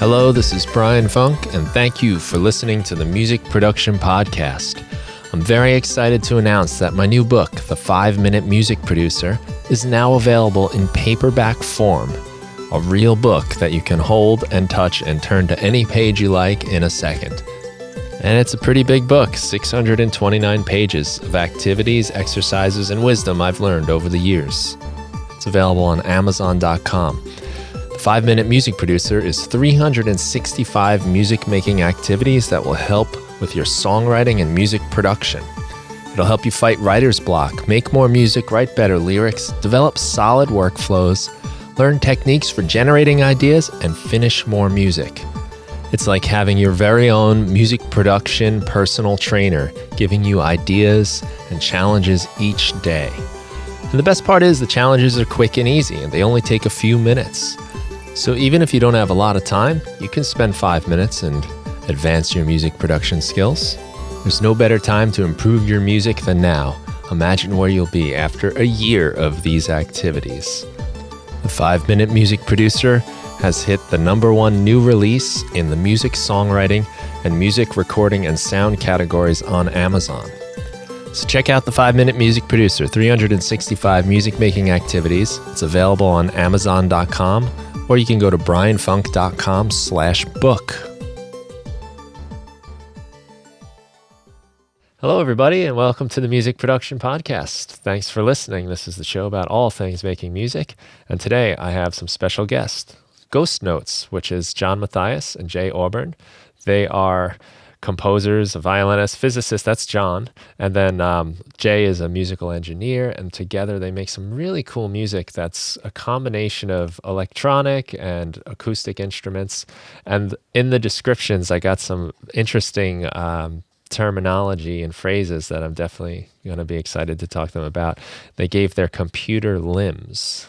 Hello, this is Brian Funk, and thank you for listening to the Music Production Podcast. I'm very excited to announce that my new book, The 5-Minute Music Producer, is now available in paperback form, a real book that you can hold and touch and turn to any page you like in a second. And it's a pretty big book, 629 pages of activities, exercises, and wisdom I've learned over the years. It's available on Amazon.com. The 5-Minute Music Producer is 365 music-making activities that will help with your songwriting and music production. It'll help you fight writer's block, make more music, write better lyrics, develop solid workflows, learn techniques for generating ideas, and finish more music. It's like having your very own music production personal trainer giving you ideas and challenges each day. And the best part is the challenges are quick and easy, and they only take a few minutes. So even if you don't have a lot of time, you can spend 5 minutes and advance your music production skills. There's no better time to improve your music than now. Imagine where you'll be after a year of these activities. The 5-Minute Music Producer has hit the #1 new release in the music songwriting and music recording and sound categories on Amazon. So check out the 5-Minute Music Producer, 365 music-making activities. It's available on Amazon.com, or you can go to brianfunk.com/book. Hello, everybody, and welcome to the Music Production Podcast. Thanks for listening. This is the show about all things making music, and today I have some special guests. Ghost Notes, which is John Matthias and Jay Auborn. They are composers, a violinist, physicist, that's John, and then Jay is a musical engineer, and together they make some really cool music that's a combination of electronic and acoustic instruments. And in the descriptions, I got some interesting terminology and phrases that I'm definitely going to be excited to talk to them about. They gave their computer limbs,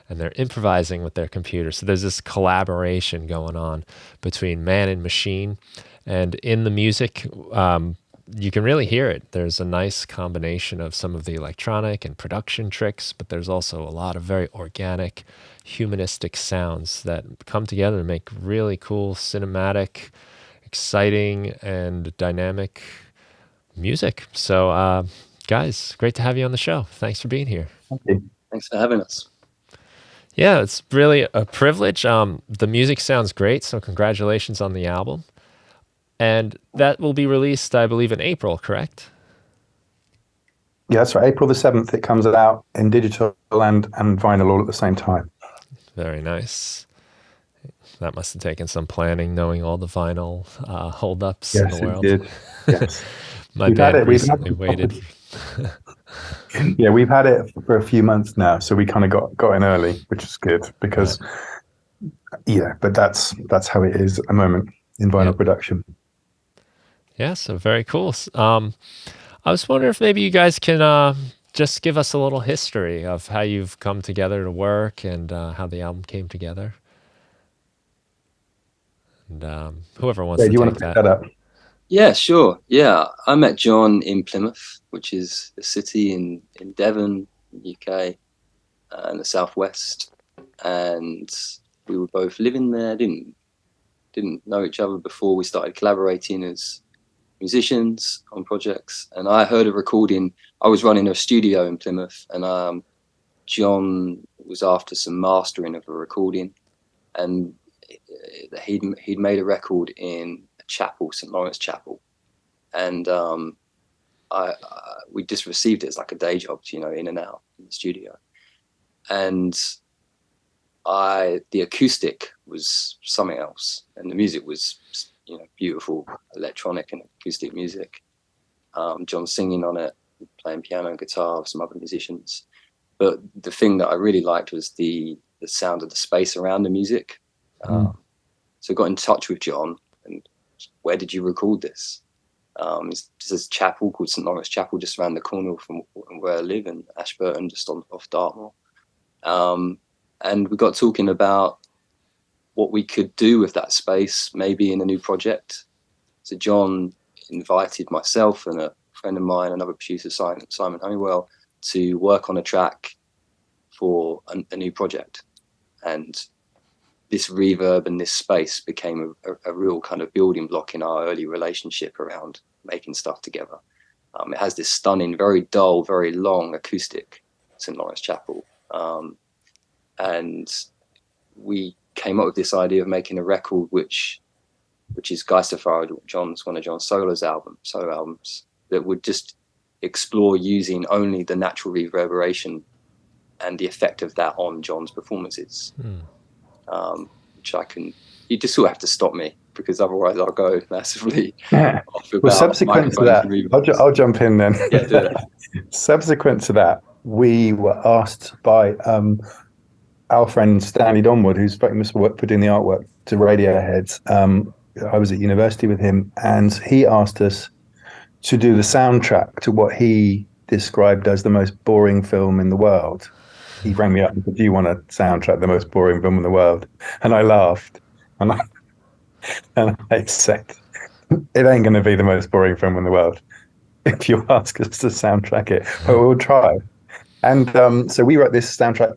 and they're improvising with their computer. So there's this collaboration going on between man and machine. And in the music, you can really hear it. There's a nice combination of some of the electronic and production tricks, but there's also a lot of very organic, humanistic sounds that come together to make really cool, cinematic, exciting, and dynamic music. So, guys, great to have you on the show. Thanks for being here. Thank you. Thanks for having us. Yeah, it's really a privilege. The music sounds great, so congratulations on the album. And that will be released, I believe, in April, correct? Yeah, that's right. April the 7th, it comes out in digital and vinyl all at the same time. Very nice. That must have taken some planning, knowing all the vinyl holdups in the world. Yes, it did. Yes. My band recently waited. Yeah, we've had it for a few months now, so we kind of got in early, which is good because, but that's how it is at the moment in vinyl production. Yeah, so very cool. I was wondering if maybe you guys can just give us a little history of how you've come together to work and how the album came together. And whoever wants to you take want to pick that up? Yeah, sure. Yeah, I met John in Plymouth, which is a city in Devon, UK, in the southwest, and we were both living there. Didn't know each other before we started collaborating as musicians on projects. And I heard a recording. I was running a studio in Plymouth, and John was after some mastering of a recording, and he'd made a record in a chapel, St. Lawrence Chapel, and we just received it as like a day job, in and out in the studio. And the acoustic was something else, and the music was beautiful electronic and acoustic music. John singing on it, playing piano and guitar with some other musicians. But the thing that I really liked was the sound of the space around the music. So I got in touch with John, and where did you record this? There's this chapel called St. Lawrence Chapel just around the corner from where I live in Ashburton, just off Dartmoor. And we got talking about what we could do with that space, maybe in a new project. So John invited myself and a friend of mine, another producer, Simon Honeywell, to work on a track for a new project. And this reverb and this space became a real kind of building block in our early relationship around making stuff together. It has this stunning, very dull, very long acoustic St. Lawrence Chapel. And we came up with this idea of making a record which is Geisterfahrer, one of John's solo albums, that would just explore using only the natural reverberation and the effect of that on John's performances. Which you just sort of have to stop me, because otherwise I'll go massively off about. Well, subsequent to that, I'll jump in then. Yeah, do it. Subsequent to that, we were asked by our friend Stanley Donwood, who's famous for doing the artwork to Radiohead. I was at university with him, and he asked us to do the soundtrack to what he described as the most boring film in the world. He rang me up and said, "Do you want to soundtrack the most boring film in the world?" And I laughed, and I said, "It ain't going to be the most boring film in the world if you ask us to soundtrack it, but we'll try." And so we wrote this soundtrack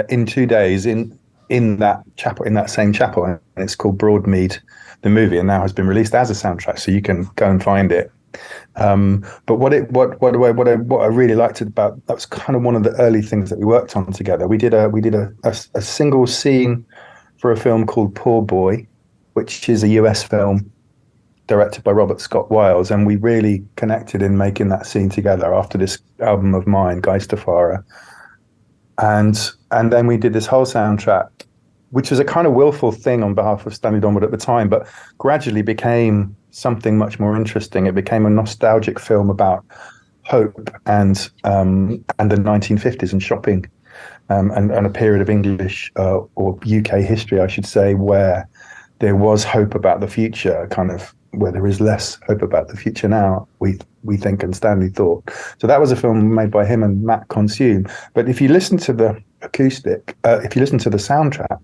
in 2 days in that chapel, in that same chapel, and it's called Broadmead, the movie, and now has been released as a soundtrack, so you can go and find it. But what I really liked about that was kind of one of the early things that we worked on together. We did a single scene for a film called Poor Boy, which is a US film directed by Robert Scott Wiles, and we really connected in making that scene together after this album of mine, Geisterfahrer. And then we did this whole soundtrack, which was a kind of willful thing on behalf of Stanley Donwood at the time, but gradually became something much more interesting. It became a nostalgic film about hope and the 1950s and shopping, and a period of English or UK history, I should say, where there was hope about the future, kind of where there is less hope about the future now, we think, and Stanley thought. So that was a film made by him and Matt Consume. But if you listen to the acoustic, if you listen to the soundtrack,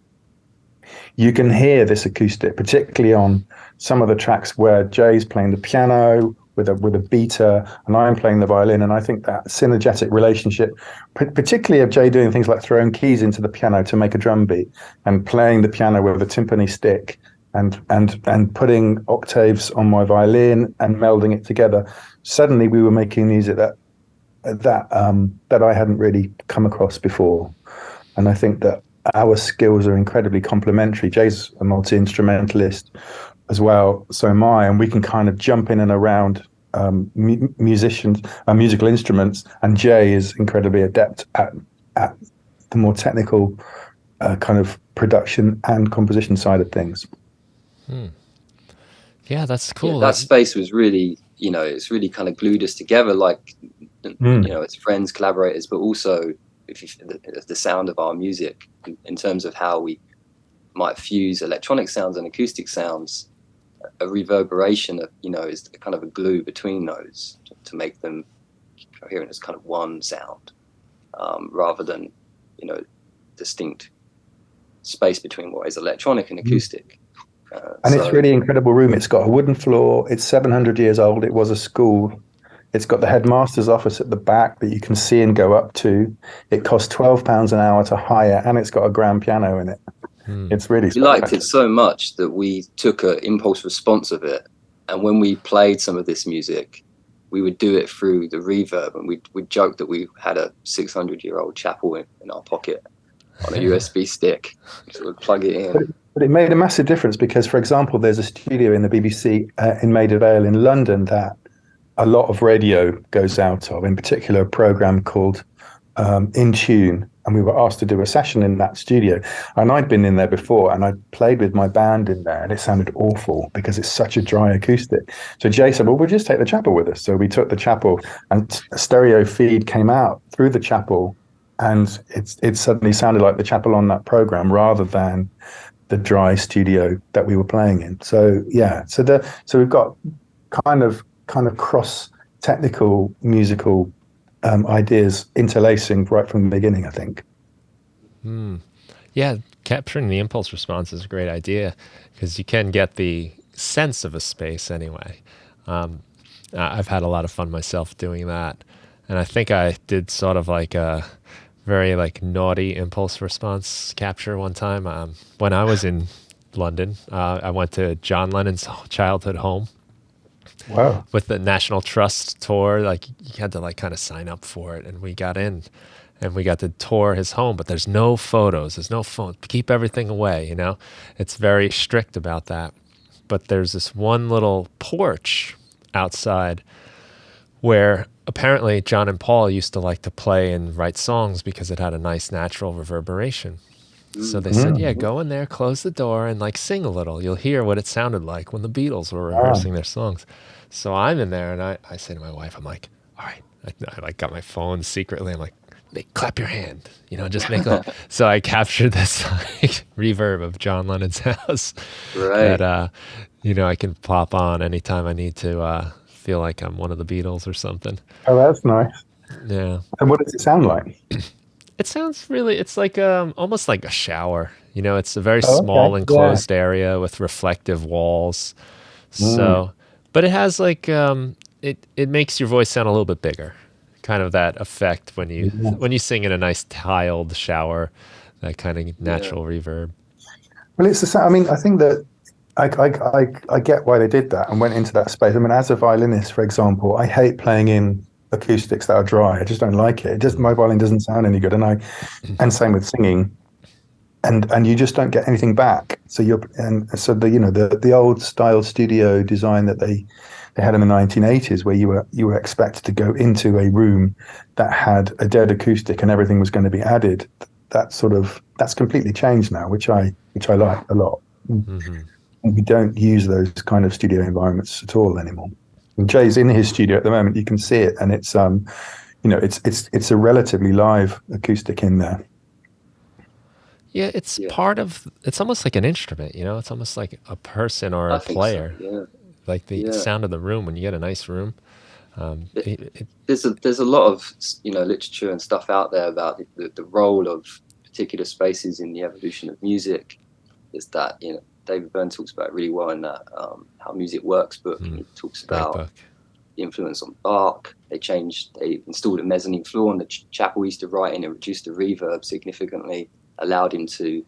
you can hear this acoustic, particularly on some of the tracks where Jay's playing the piano with a beater and I'm playing the violin. And I think that synergetic relationship, particularly of Jay doing things like throwing keys into the piano to make a drum beat and playing the piano with a timpani stick and putting octaves on my violin and melding it together. Suddenly we were making music that I hadn't really come across before. And I think that our skills are incredibly complementary. Jay's a multi-instrumentalist as well, so am I, and we can kind of jump in and around musicians and musical instruments, and Jay is incredibly adept at the more technical kind of production and composition side of things. Yeah, that's cool. Yeah, that space was really, it's really kind of glued us together, like, as friends, collaborators, but also the sound of our music in terms of how we might fuse electronic sounds and acoustic sounds. A reverberation of, is kind of a glue between those to make them coherent as kind of one sound, rather than, distinct space between what is electronic and acoustic. And it's really incredible room. It's got a wooden floor. It's 700 years old. It was a school. It's got the headmaster's office at the back that you can see and go up to. It costs £12 an hour to hire, and it's got a grand piano in it. It's really we liked it so much that we took an impulse response of it, and when we played some of this music, we would do it through the reverb, and we'd joke that we had a 600-year-old chapel in our pocket on a USB stick, so we'd plug it in. But it made a massive difference because, for example, there's a studio in the BBC in Maida Vale in London that a lot of radio goes out of, in particular a program called In Tune, and we were asked to do a session in that studio, and I'd been in there before and I'd played with my band in there, and it sounded awful because it's such a dry acoustic. So Jay said, well, we'll just take the chapel with us. So we took the chapel, and a stereo feed came out through the chapel, and it suddenly sounded like the chapel on that program rather than the dry studio that we were playing in. So yeah, so we've got kind of cross technical musical ideas interlacing right from the beginning, I think. Yeah, capturing the impulse response is a great idea because you can get the sense of a space anyway. I've had a lot of fun myself doing that, and I think I did sort of like a very like naughty impulse response capture one time. When I was in London, I went to John Lennon's childhood home Wow. with the National Trust tour. Like you had to like kind of sign up for it, and we got in, and we got to tour his home. But there's no photos, there's no phone. Keep everything away. You know, it's very strict about that. But there's this one little porch outside where apparently John and Paul used to like to play and write songs because it had a nice natural reverberation. So they said, yeah, go in there, close the door, and like sing a little. You'll hear what it sounded like when the Beatles were rehearsing their songs. So I'm in there, and I say to my wife, I'm like, all right. I like got my phone secretly. I'm like, clap your hand, you know, just make a. So I captured this like reverb of John Lennon's house Right. that, you know, I can pop on anytime I need to feel like I'm one of the Beatles or something. Oh, that's nice. Yeah. And what does it sound like? It sounds really, it's like almost like a shower. You know, it's a very Oh, small okay. enclosed area with reflective walls. So, but it has like, it makes your voice sound a little bit bigger. Kind of that effect when you sing in a nice tiled shower, that kind of natural reverb. Well, it's the same. I mean, I think that I get why they did that and went into that space. I mean, as a violinist, for example, I hate playing in acoustics that are dry. I just don't like it. My violin doesn't sound any good, and same with singing. And you just don't get anything back. So so the old style studio design that they had in the 1980s, where you were expected to go into a room that had a dead acoustic and everything was going to be added. That's completely changed now, which I like a lot. Mm-hmm. We don't use those kind of studio environments at all anymore. And Jay's in his studio at the moment. You can see it, and it's it's a relatively live acoustic in there. Yeah, it's it's almost like an instrument, you know? It's almost like a person or a player. So, like the sound of the room when you get a nice room. There's a lot of literature and stuff out there about the role of particular spaces in the evolution of music. Is that David Byrne talks about it really well in that How Music Works book, and he talks about the influence on Bach. They installed a mezzanine floor on the chapel he used to write in and reduced the reverb significantly, allowed him to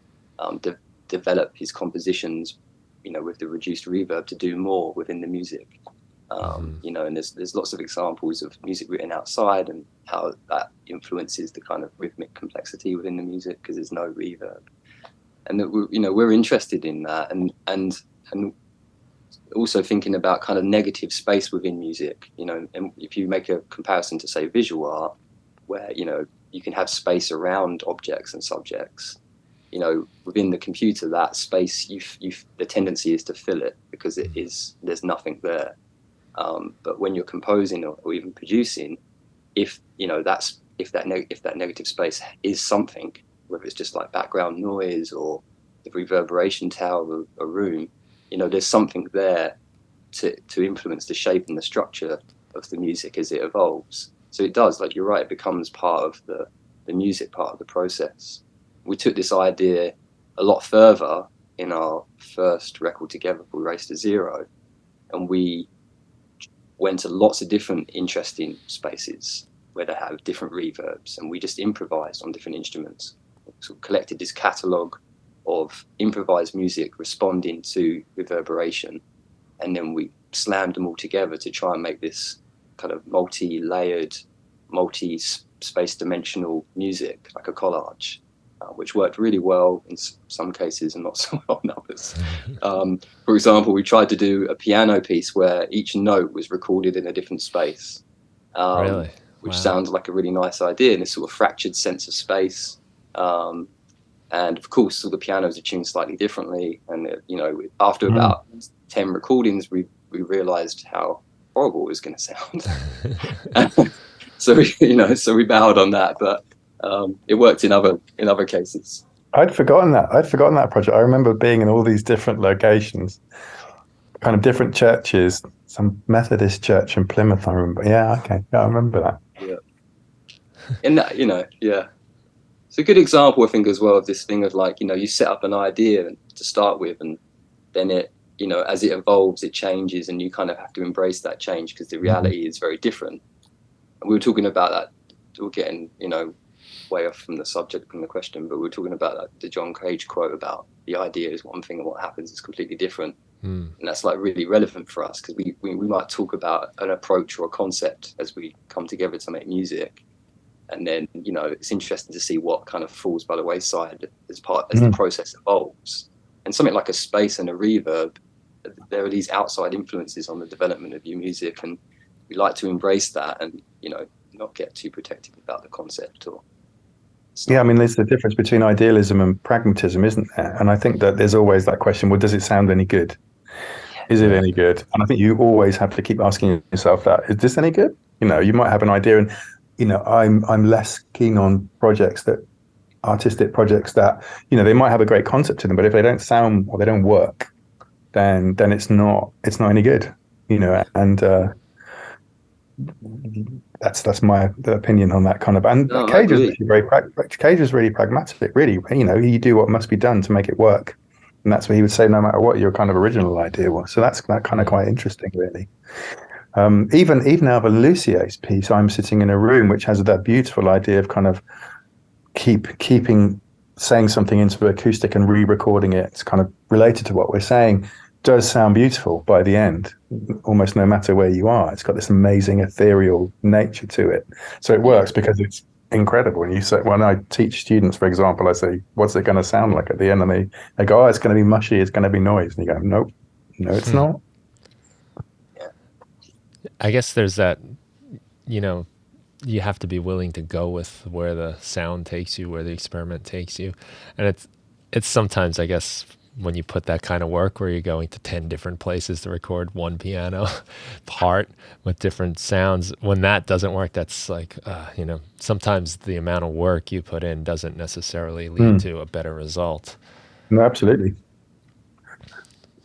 develop his compositions, with the reduced reverb, to do more within the music. And there's lots of examples of music written outside and how that influences the kind of rhythmic complexity within the music because there's no reverb. And that we're interested in that, and also thinking about kind of negative space within music. And if you make a comparison to, say, visual art, where you can have space around objects and subjects, within the computer, that space the tendency is to fill it because there's nothing there. But when you're composing or even producing, if that negative space is something, whether it's just like background noise or the reverberation tower of a room, there's something there to influence the shape and the structure of the music as it evolves. So it does, like you're right, it becomes part of the music part of the process. We took this idea a lot further in our first record together called Race to Zero, and we went to lots of different interesting spaces where they have different reverbs, and we just improvised on different instruments. So collected this catalogue of improvised music responding to reverberation, and then we slammed them all together to try and make this kind of multi-layered, multi-space dimensional music, like a collage, which worked really well in some cases and not so well in others. For example, we tried to do a piano piece where each note was recorded in a different space. Really? Which sounds like a really nice idea in this sort of fractured sense of space. And of course, all the pianos are tuned slightly differently. And, after about 10 recordings, we realized how horrible it was going to sound. So we bowed on that, but it worked in other cases. I'd forgotten that project. I remember being in all these different locations, kind of different churches, some Methodist church in Plymouth, I remember. Yeah, okay. Yeah, I remember that. Yeah. And that, it's a good example, I think, as well, of this thing of like, you set up an idea to start with, and then it, as it evolves, it changes, and you kind of have to embrace that change because the reality is very different. And we were talking about that, we're getting, way off from the subject from the question, but we were talking about like, the John Cage quote about the idea is one thing and what happens is completely different. And that's like really relevant for us, because we might talk about an approach or a concept as we come together to make music, and then it's interesting to see what kind of falls by the wayside as the process evolves. And something like a space and a reverb, there are these outside influences on the development of your music, and we like to embrace that and not get too protective about the concept or stuff. Yeah, I mean, there's the difference between idealism and pragmatism, isn't there? And I think that there's always that question, well, does it sound any good? Is it any good? And I think you always have to keep asking yourself that, is this any good? You might have an idea, and I'm less keen on artistic projects that they might have a great concept to them, but if they don't sound or they don't work, then it's not any good. And that's my opinion on that kind of. And Cage is really pragmatic. Really, you do what must be done to make it work, and that's what he would say, no matter what your kind of original idea was. So that's kind of quite interesting, really. Even Alvin Lucier's piece, I'm Sitting in a Room, which has that beautiful idea of kind of keeping saying something into acoustic and re-recording it. It's kind of related to what we're saying. Does sound beautiful by the end, almost no matter where you are. It's got this amazing ethereal nature to it. So it works because it's incredible. And you say, when I teach students, for example, I say, what's it going to sound like at the end? And they go, oh, it's going to be mushy, it's going to be noise. And you go, nope, no, it's not. I guess there's that, you have to be willing to go with where the sound takes you, where the experiment takes you. And it's sometimes, I guess, when you put that kind of work where you're going to 10 different places to record one piano part with different sounds, when that doesn't work, that's like, sometimes the amount of work you put in doesn't necessarily lead to a better result. No, absolutely.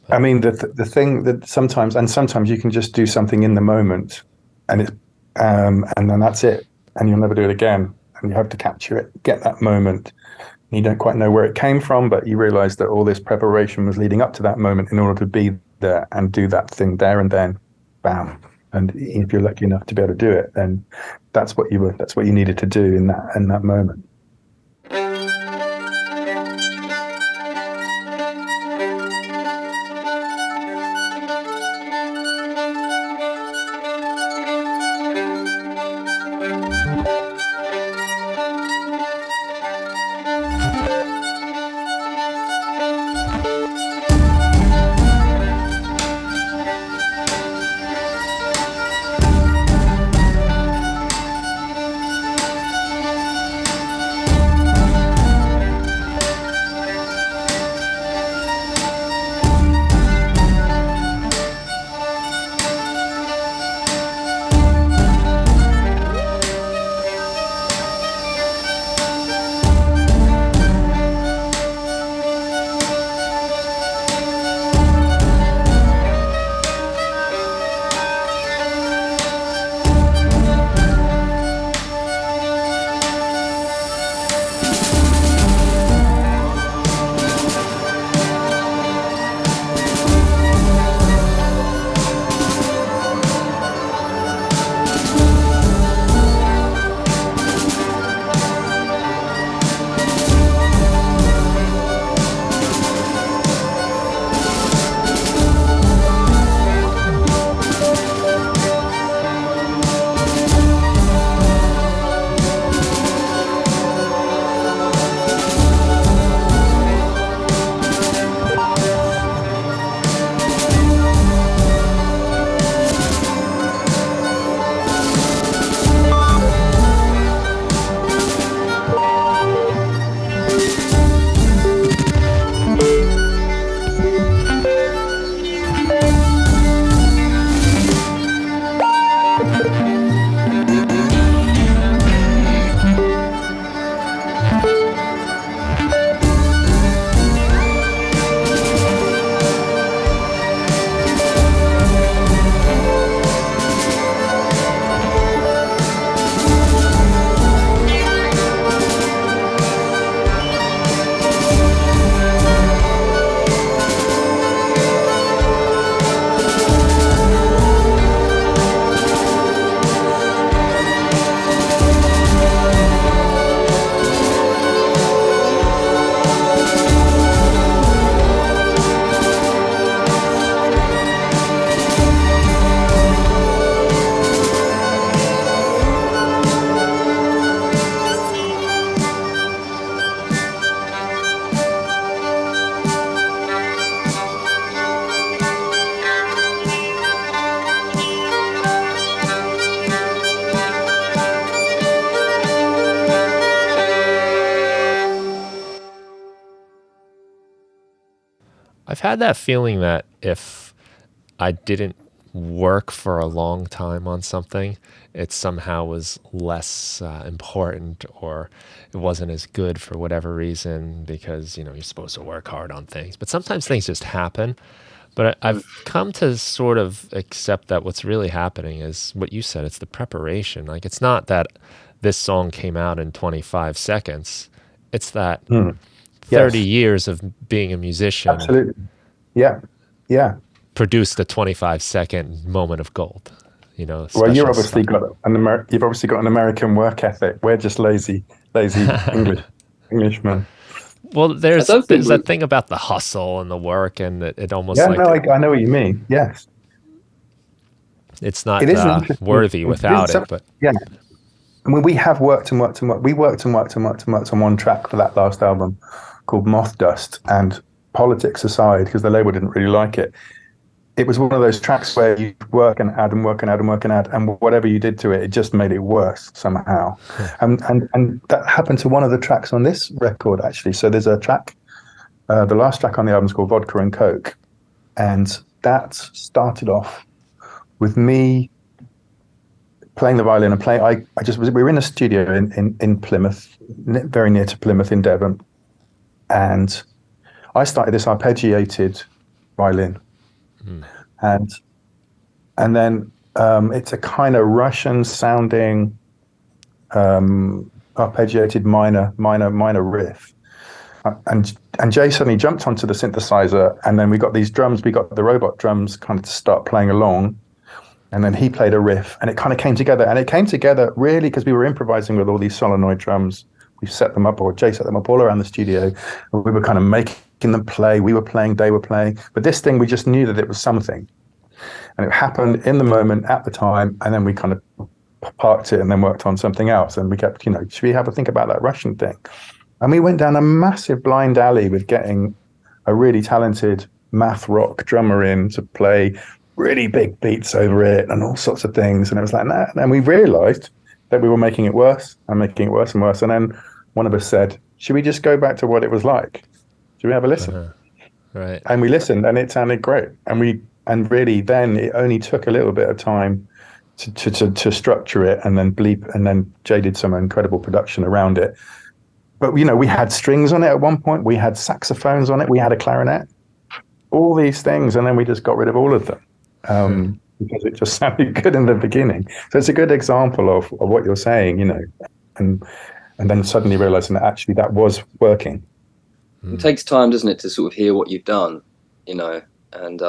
I mean, the thing that sometimes you can just do something in the moment, and it's and then that's it, and you'll never do it again, and you have to capture it, get that moment. You don't quite know where it came from, but you realize that all this preparation was leading up to that moment in order to be there and do that thing there and then, bam. And if you're lucky enough to be able to do it, then that's what you needed to do in that moment. I've had that feeling that if I didn't work for a long time on something, it somehow was less important, or it wasn't as good for whatever reason, because, you know, you're supposed to work hard on things. But sometimes things just happen. But I've come to sort of accept that what's really happening is what you said. It's the preparation. Like, it's not that this song came out in 25 seconds. It's that 30 Yes, years of being a musician absolutely. Yeah, yeah. produced a 25-second moment of gold. You know, Well, special stuff. you've obviously got an American work ethic. We're just lazy Englishmen. Well, I don't think there's we that thing about the hustle and the work, and it almost Yeah, like no, I know what you mean. Yes, it's it not is interesting. worthy without it. But Yeah, I mean, we have worked and worked and worked. We worked and worked and worked and worked on one track for that last album called Moth Dust. And politics aside, because the label didn't really like it, it was one of those tracks where you work and add and work and add and work and add, and whatever you did to it, it just made it worse somehow. And that happened to one of the tracks on this record, actually. So there's a track, the last track on the album is called Vodka and Coke, and that started off with me playing the violin and playing. We were in a studio in Plymouth, very near to Plymouth in Devon, and I started this arpeggiated violin, and then it's a kind of Russian sounding arpeggiated minor riff. And Jay suddenly jumped onto the synthesizer, and then we got these drums. We got the robot drums kind of to start playing along, and then he played a riff, and it kind of came together. And it came together really because we were improvising with all these solenoid drums. We set them up, or Jay set them up all around the studio, and we were kind of making them play. We were playing, they were playing, but this thing, we just knew that it was something, and it happened in the moment at the time. And then we kind of parked it and then worked on something else. And we kept, should we have a think about that Russian thing? And we went down a massive blind alley with getting a really talented math rock drummer in to play really big beats over it and all sorts of things. And it was like that. And we realized that we were making it worse and making it worse and worse. And then one of us said, should we just go back to what it was like? Should we have a listen? Right. And we listened, and it sounded great. And really then it only took a little bit of time to structure it, and then bleep, and then Jay did some incredible production around it. But, we had strings on it at one point. We had saxophones on it. We had a clarinet, all these things. And then we just got rid of all of them because it just sounded good in the beginning. So it's a good example of what you're saying, and then suddenly realizing that actually that was working. It takes time, doesn't it, to sort of hear what you've done, and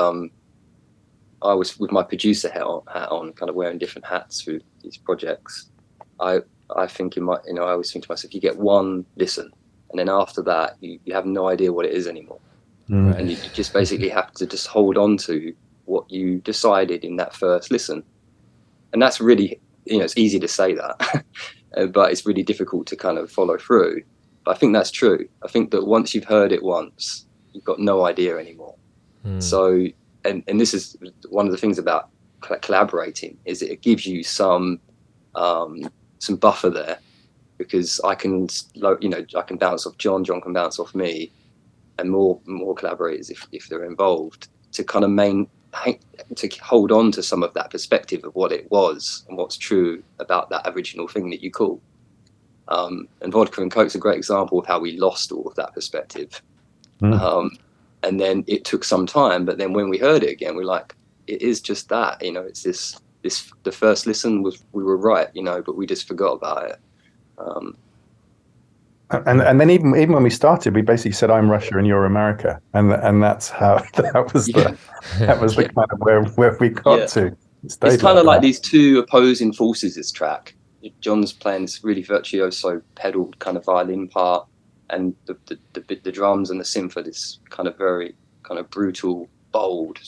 I was with my producer hat on, kind of wearing different hats through these projects. I think I always think to myself, you get one listen, and then after that, you have no idea what it is anymore. Right. And you just basically have to just hold on to what you decided in that first listen. And that's really, it's easy to say that, but it's really difficult to kind of follow through. But I think that's true. I think that once you've heard it once, you've got no idea anymore. So, and this is one of the things about collaborating, is it gives you some buffer there, because I can bounce off John can bounce off me, and more collaborators if they're involved, to kind of to hold on to some of that perspective of what it was and what's true about that original thing that you call. And Vodka and Coke's a great example of how we lost all of that perspective. And then it took some time, but then when we heard it again, we're like, it is just that, it's this the first listen we were right, but we just forgot about it. And then even when we started, we basically said, I'm Russia and you're America. And that's how that was the kind of where we got to. It's kind of like these two opposing forces, this track. John's playing this really virtuoso pedal kind of violin part, and the drums and the synth are this kind of very kind of brutal, bold,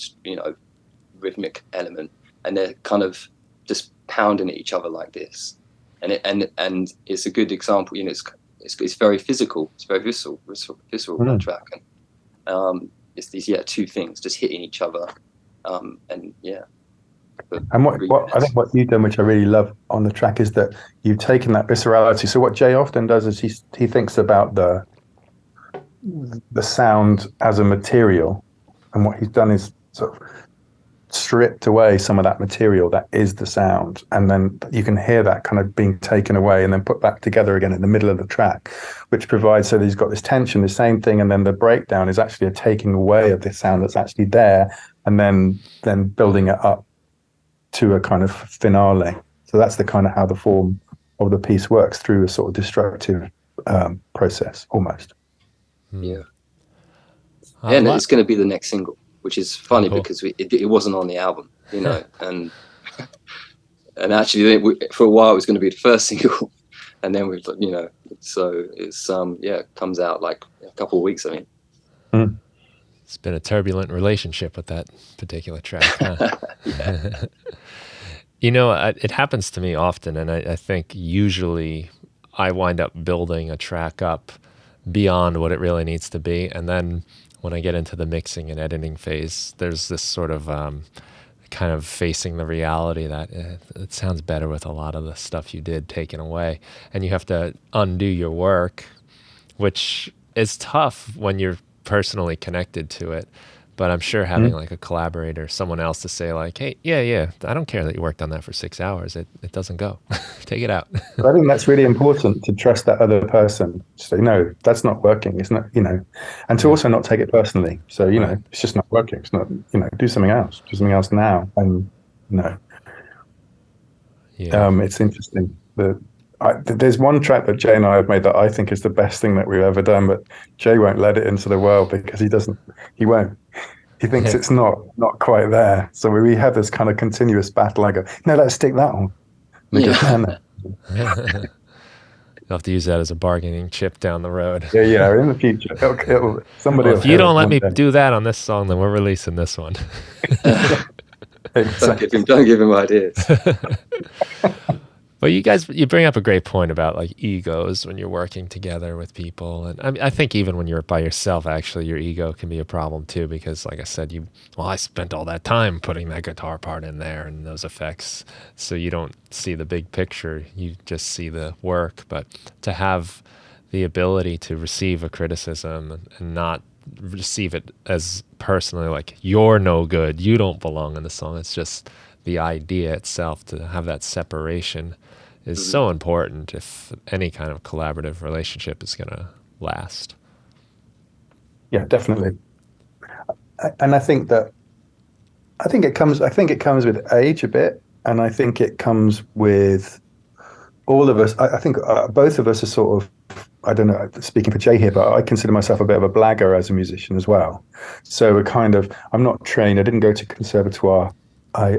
rhythmic element, and they're kind of just pounding at each other like this. And it's a good example. It's very physical. It's very visceral that track, and it's these two things just hitting each other, and yeah. And what I think what you've done, which I really love on the track, is that you've taken that viscerality. So what Jay often does is he thinks about the sound as a material, And what he's done is sort of stripped away some of that material that is the sound, and then you can hear that kind of being taken away and then put back together again in the middle of the track, which provides, so that he's got this tension, the same thing, and then the breakdown is actually a taking away of the sound that's actually there, and then building it up to a kind of finale. So that's the kind of how the form of the piece works, through a sort of destructive process almost. Yeah. And it's going to be the next single, which is funny because it wasn't on the album, you know, and actually for a while it was going to be the first single, and then we've, you know, so it's it comes out like a couple of weeks, I think. Mm. It's been a turbulent relationship with that particular track, huh? Yeah. You know, it happens to me often, and I think usually I wind up building a track up beyond what it really needs to be, and then when I get into the mixing and editing phase, there's this sort of kind of facing the reality that it sounds better with a lot of the stuff you did taken away, and you have to undo your work, which is tough when you're personally connected to it. But I'm sure having like a collaborator, someone else to say like, hey, yeah, I don't care that you worked on that for 6 hours. It doesn't go. Take it out. I think that's really important, to trust that other person. So, no, that's not working. It's not, you know, and to also not take it personally. So, you know, it's just not working. It's not, you know, do something else. Do something else now. And, you know, it's interesting. There's one track that Jay and I have made that I think is the best thing that we've ever done, but Jay won't let it into the world because he won't. He thinks it's not quite there. So we have this kind of continuous battle. I go, no, let's stick that on. And he goes, no. You'll have to use that as a bargaining chip down the road. Yeah, in the future. Somebody if you don't let me do that on this song, then we're releasing this one. Exactly. Don't give him ideas. Well, you bring up a great point about like egos when you're working together with people. And I think even when you're by yourself, actually, your ego can be a problem too, because like I said, I spent all that time putting that guitar part in there and those effects. So you don't see the big picture, you just see the work. But to have the ability to receive a criticism and not receive it as personally, like you're no good, you don't belong in the song. It's just the idea itself, to have that separation is so important if any kind of collaborative relationship is going to last. Yeah, definitely. And I think it comes with age a bit, and I think it comes with all of us. I think both of us are sort of, I don't know, speaking for Jay here, but I consider myself a bit of a blagger as a musician as well. So I'm not trained. I didn't go to conservatoire. I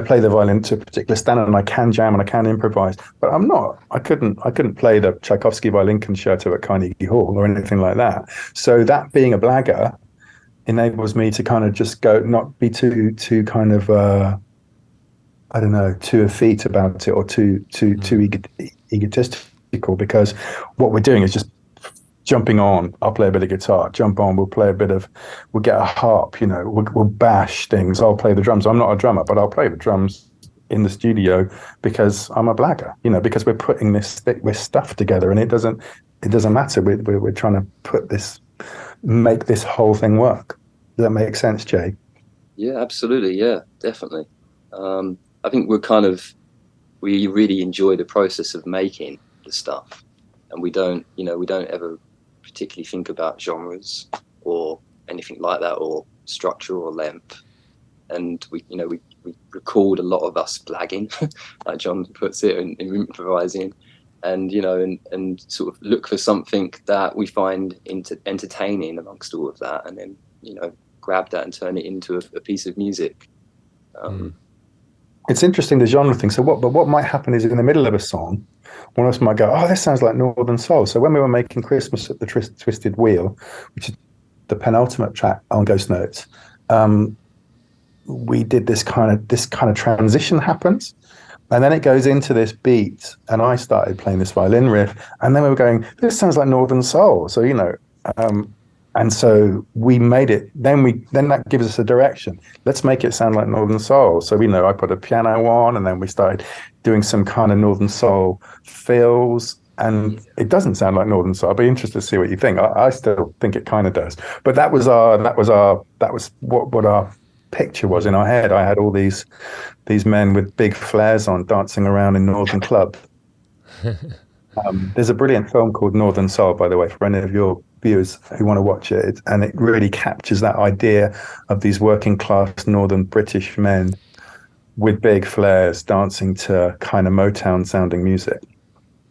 play the violin to a particular standard, and I can jam and I can improvise, but I couldn't play the Tchaikovsky violin concerto at Carnegie Hall or anything like that. So that being a blagger enables me to kind of just go, not be too kind of, I don't know, too effete about it, or too egotistical, because what we're doing is just jumping on. I'll play a bit of guitar, jump on, we'll get a harp, you know, we'll bash things. I'll play the drums. I'm not a drummer, but I'll play the drums in the studio because I'm a blagger, you know, because we're putting this stuff together, and it doesn't matter. We're trying to make this whole thing work. Does that make sense, Jay? Yeah, absolutely. Yeah, definitely. I think we really enjoy the process of making the stuff, and we don't ever particularly think about genres or anything like that, or structure or length. And we record a lot of us blagging, like John puts it, and improvising, and and sort of look for something that we find entertaining amongst all of that, and then grab that and turn it into a piece of music. It's interesting, the genre thing. So what might happen is, in the middle of a song, one of us might go, oh, this sounds like Northern Soul. So when we were making Christmas at the Twisted Wheel, which is the penultimate track on Ghost Notes, we did this kind of transition happens, and then it goes into this beat, and I started playing this violin riff, and then we were going, this sounds like Northern Soul. So and so we made it. Then that gives us a direction. Let's make it sound like Northern Soul. So I put a piano on, and then we started doing some kind of Northern Soul fills, And it doesn't sound like Northern Soul. I'd be interested to see what you think. I still think it kind of does. But that was what our picture was in our head. I had all these men with big flares on dancing around in Northern clubs. There's a brilliant film called Northern Soul, by the way, for any of your viewers who want to watch it. And it really captures that idea of these working class Northern British men with big flares dancing to kind of Motown sounding music.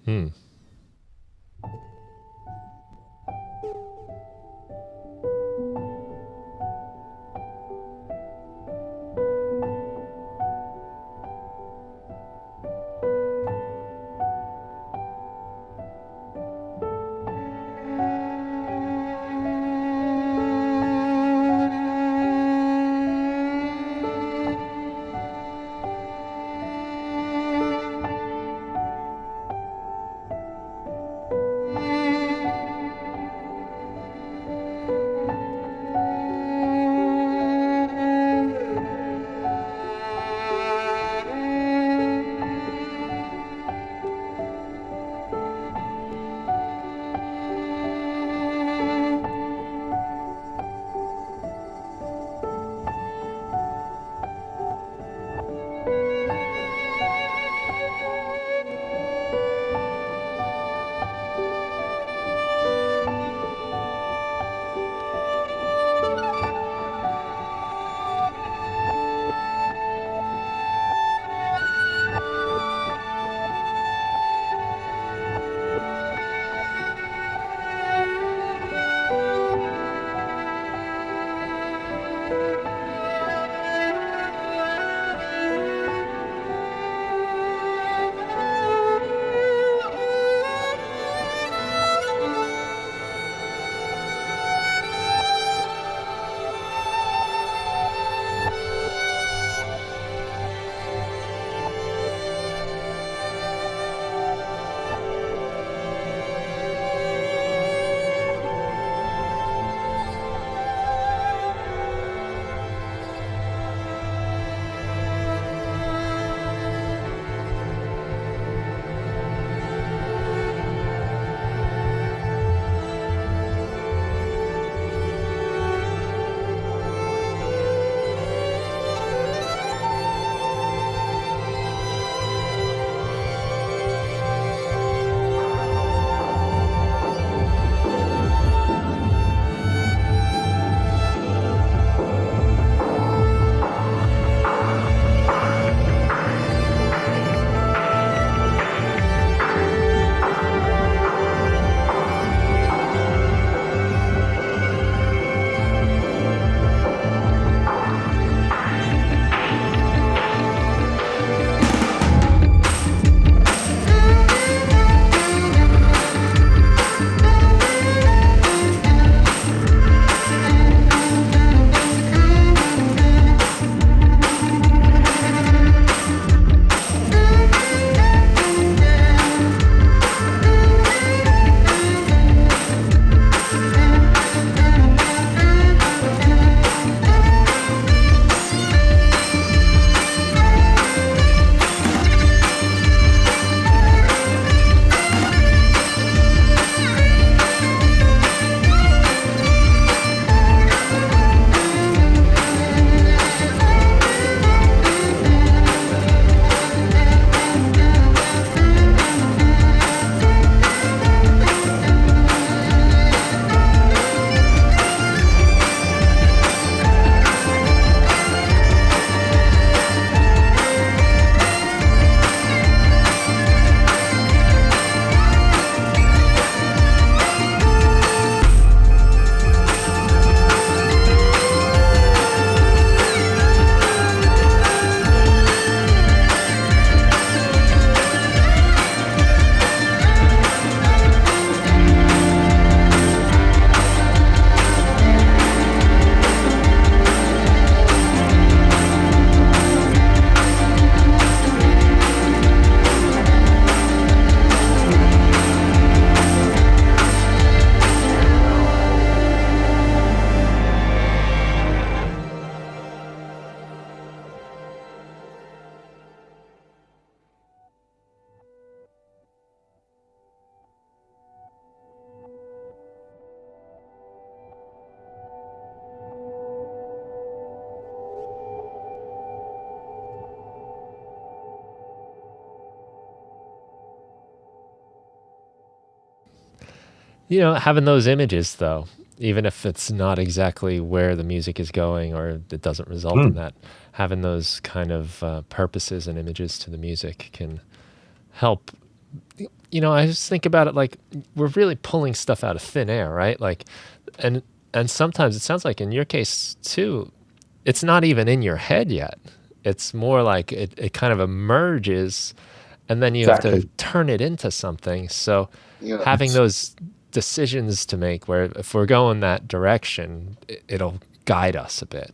Hmm. You know, having those images though, even if it's not exactly where the music is going or it doesn't result in that, having those kind of purposes and images to the music can help. You know, I just think about it like we're really pulling stuff out of thin air, right? Like, and and sometimes it sounds like in your case too, it's not even in your head yet. It's more like it kind of emerges, and then you have to Exactly. turn it into something. So Yeah. having those decisions to make, where if we're going that direction, it'll guide us a bit.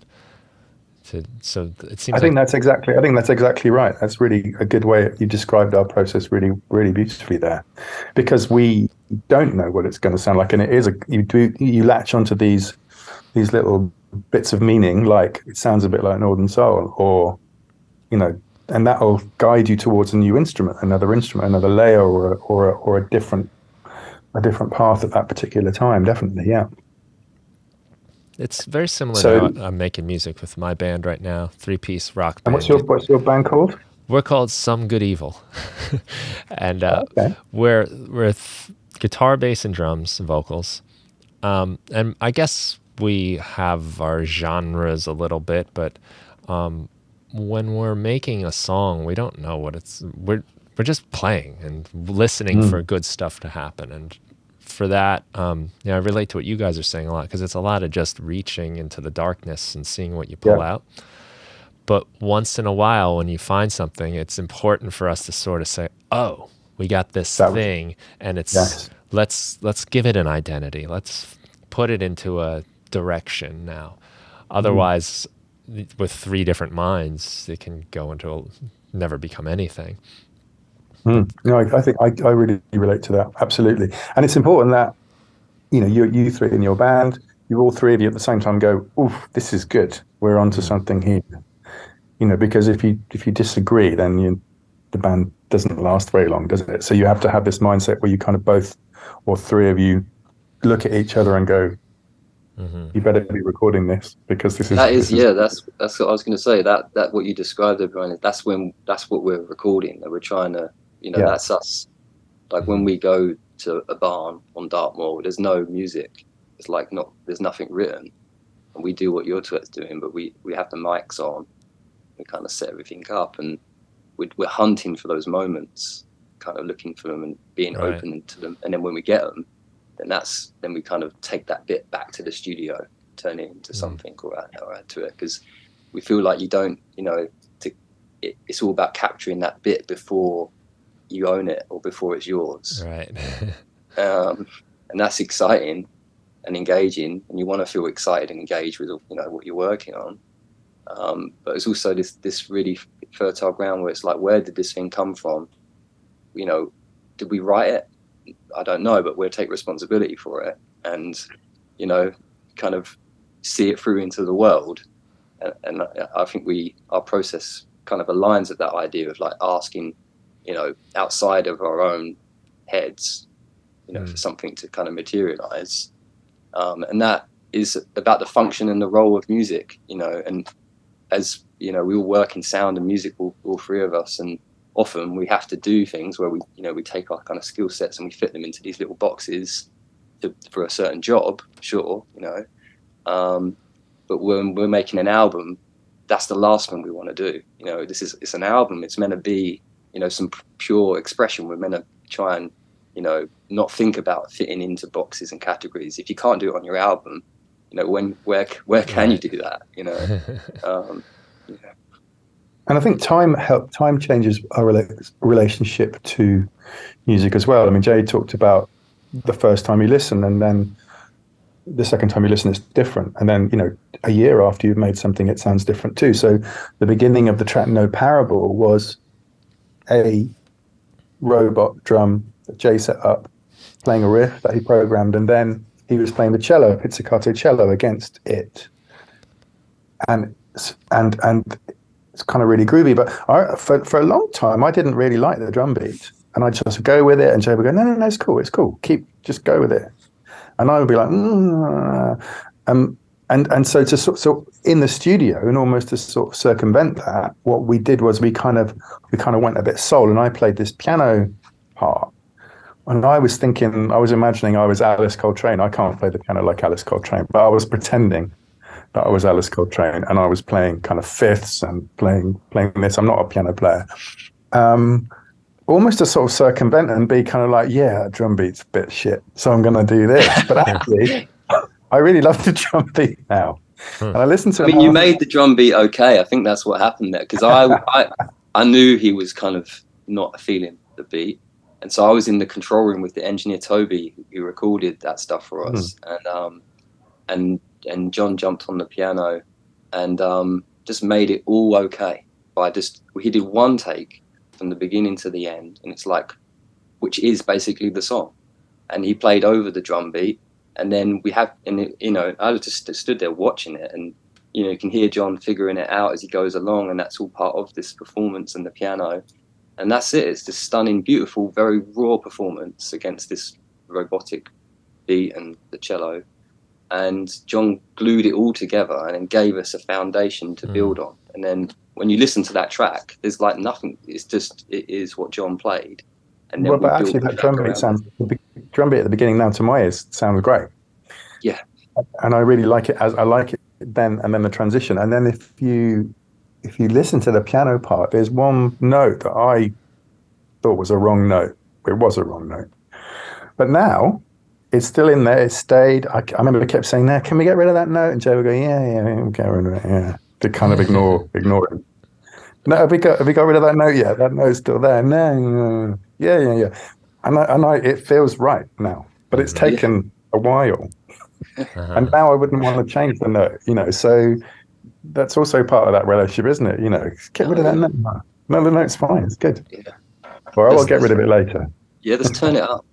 So it seems like I think that's exactly right. That's really a good way. You described our process really, really beautifully there, because we don't know what it's going to sound like, and it is you latch onto these little bits of meaning, like it sounds a bit like Northern Soul, or you know, and that will guide you towards a new instrument, another layer, or a different path at that particular time. Definitely, yeah. it's very similar to So, how I'm making music with my band right now, three-piece rock and band. what's your band called? We're called Some Good Evil, and Okay. we're guitar, bass, and drums, and vocals. And I guess we have our genres a little bit, but when we're making a song, we don't know what it's. We're just playing and listening for good stuff to happen. And for that, I relate to what you guys are saying a lot, because it's a lot of just reaching into the darkness and seeing what you pull Yeah. out. But once in a while, when you find something, it's important for us to sort of say, "Oh, we got this That was thing, and yes. let's give it an identity. Let's put it into a direction now." Otherwise, with three different minds, it can go into never become anything. But No, I think I really relate to that absolutely, and it's important that you three in your band, you all three of you at the same time go, "Oof, this is good. We're onto something here." Because if you disagree, then the band doesn't last very long, does it? So you have to have this mindset where you kind of both, or three of you, look at each other and go, "You better be recording this because this is That is, this is." yeah, that's what I was going to say. That what you described, everyone. That's what we're recording. That we're trying to, Yeah. that's us. Like when we go to a barn on Dartmoor, there's no music. It's like there's nothing written, and we do what your twit's doing, but we have the mics on. We kind of set everything up, and we're hunting for those moments, kind of looking for them and being Right. open to them. And then when we get them, then we kind of take that bit back to the studio, turn it into something, or add to it, because we feel like you don't, it's all about capturing that bit before you own it or before it's yours. Right. And that's exciting and engaging, and you want to feel excited and engaged with what you're working on. But it's also this really fertile ground where it's like, where did this thing come from? Did we write it? I don't know, but we'll take responsibility for it, and kind of see it through into the world. And I think our process kind of aligns with that idea of like asking, outside of our own heads, for something to kind of materialize. And that is about the function and the role of music, and as we all work in sound and music, all three of us, and often we have to do things where we take our kind of skill sets and we fit them into these little boxes for a certain job, sure, but when we're making an album, that's the last thing we want to do. It's an album. It's meant to be, some pure expression. We're meant to try and, not think about fitting into boxes and categories. If you can't do it on your album, where can you do that? Yeah. And I think time changes our relationship to music as well. I mean, Jay talked about the first time you listen, and then the second time you listen, it's different. And then, a year after you've made something, it sounds different too. So the beginning of the track No Parable was a robot drum that Jay set up, playing a riff that he programmed, and then he was playing the cello, pizzicato cello, against it. And it's kind of really groovy. But for a long time, I didn't really like the drum beat, and I just go with it. And Jay would go, no, it's cool. Just go with it. And I would be like, and so in the studio, and almost to sort of circumvent that, what we did was we kind of went a bit soul, and I played this piano part, And I was thinking, I was imagining I was Alice Coltrane. I can't play the piano like Alice Coltrane, but I was pretending that I was Alice Coltrane, and I was playing kind of fifths and playing this. I'm not a piano player. Almost to sort of circumvent and be kind of like, yeah, that drum beat's a bit shit, so I'm going to do this. But actually, I really love the drum beat now. And I listened to I mean, you made the drum beat okay. I think that's what happened there, because I knew he was kind of not feeling the beat. And so I was in the control room with the engineer Toby, who recorded that stuff for us. And John jumped on the piano and just made it all okay. He did one take from the beginning to the end, and it's like, which is basically the song. And he played over the drum beat. And then I just stood there watching it, and you can hear John figuring it out as he goes along, and that's all part of this performance and the piano. And that's it. It's this stunning, beautiful, very raw performance against this robotic beat and the cello. And John glued it all together and then gave us a foundation to build on. And then when you listen to that track, there's like nothing. It is what John played. And then but actually, that drum beat at the beginning now to my ears sounds great. Yeah, and I really like it. I like it then, and then the transition, and then if you listen to the piano part, there's one note that I thought was a wrong note. It was a wrong note, but now it's still in there. It stayed. I remember I kept saying, "Now, can we get rid of that note?" And Joe would go, "Yeah, we'll get rid of it." Yeah, to kind of ignore it. No, have we got rid of that note yet? That note's still there. No. Yeah. And it feels right now, but it's taken a while. And now I wouldn't want to change the note, so that's also part of that relationship, isn't it? Get rid of that note. No, the note's fine. It's good. Yeah. Or I will get rid of it later. Yeah, let's turn it up.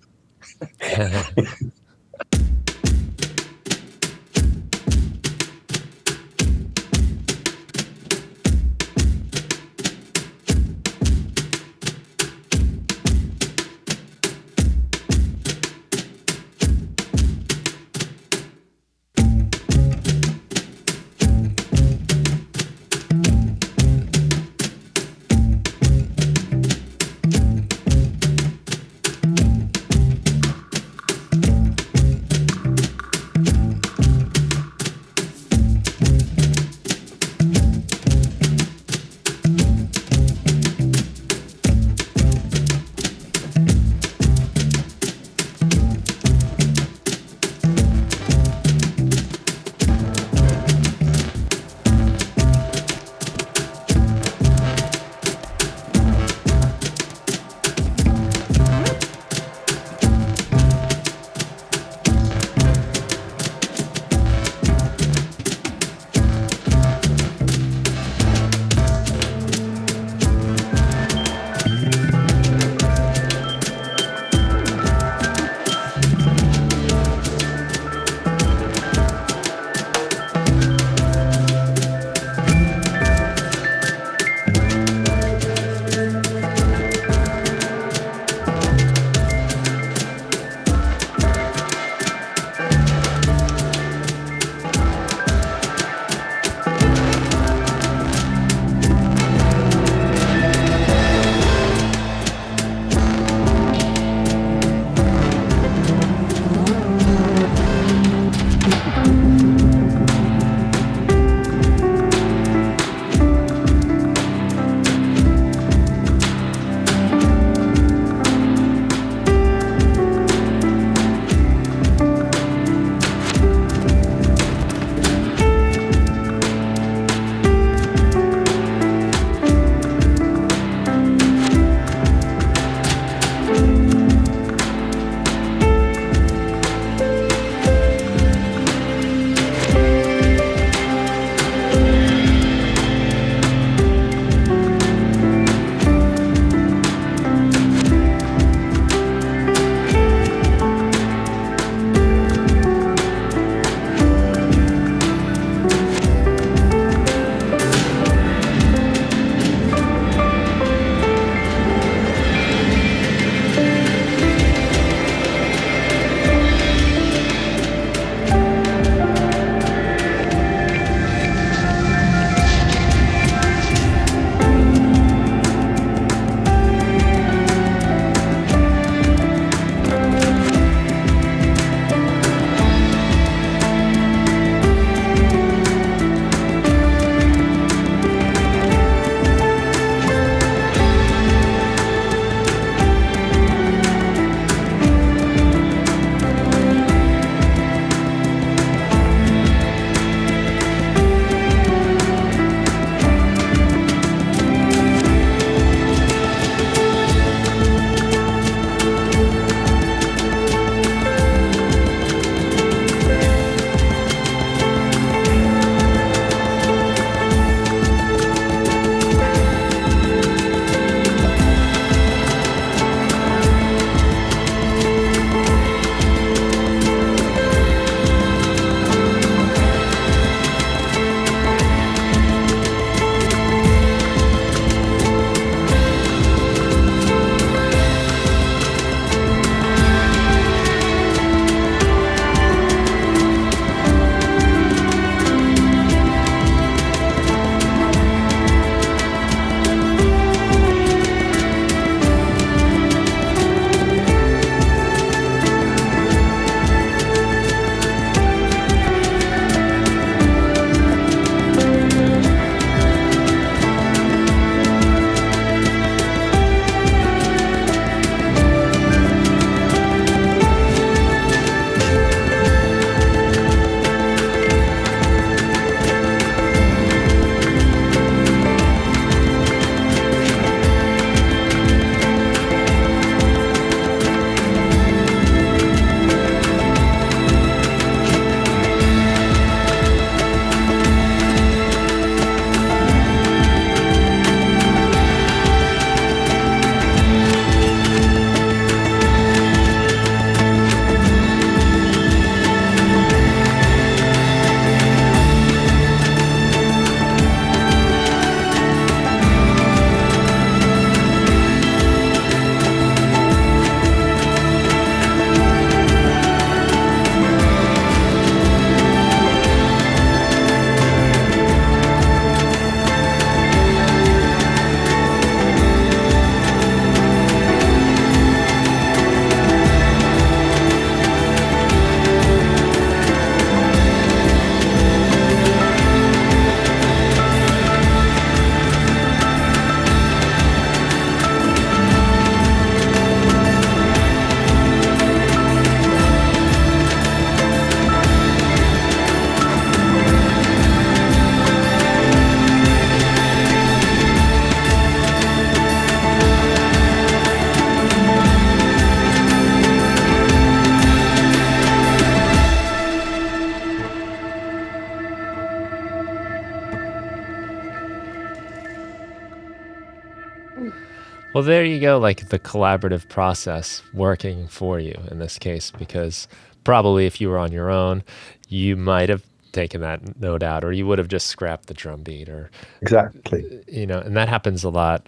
Well, there you go, like the collaborative process working for you in this case, because probably if you were on your own, you might have taken that note out, or you would have just scrapped the drum beat, or, Exactly. and that happens a lot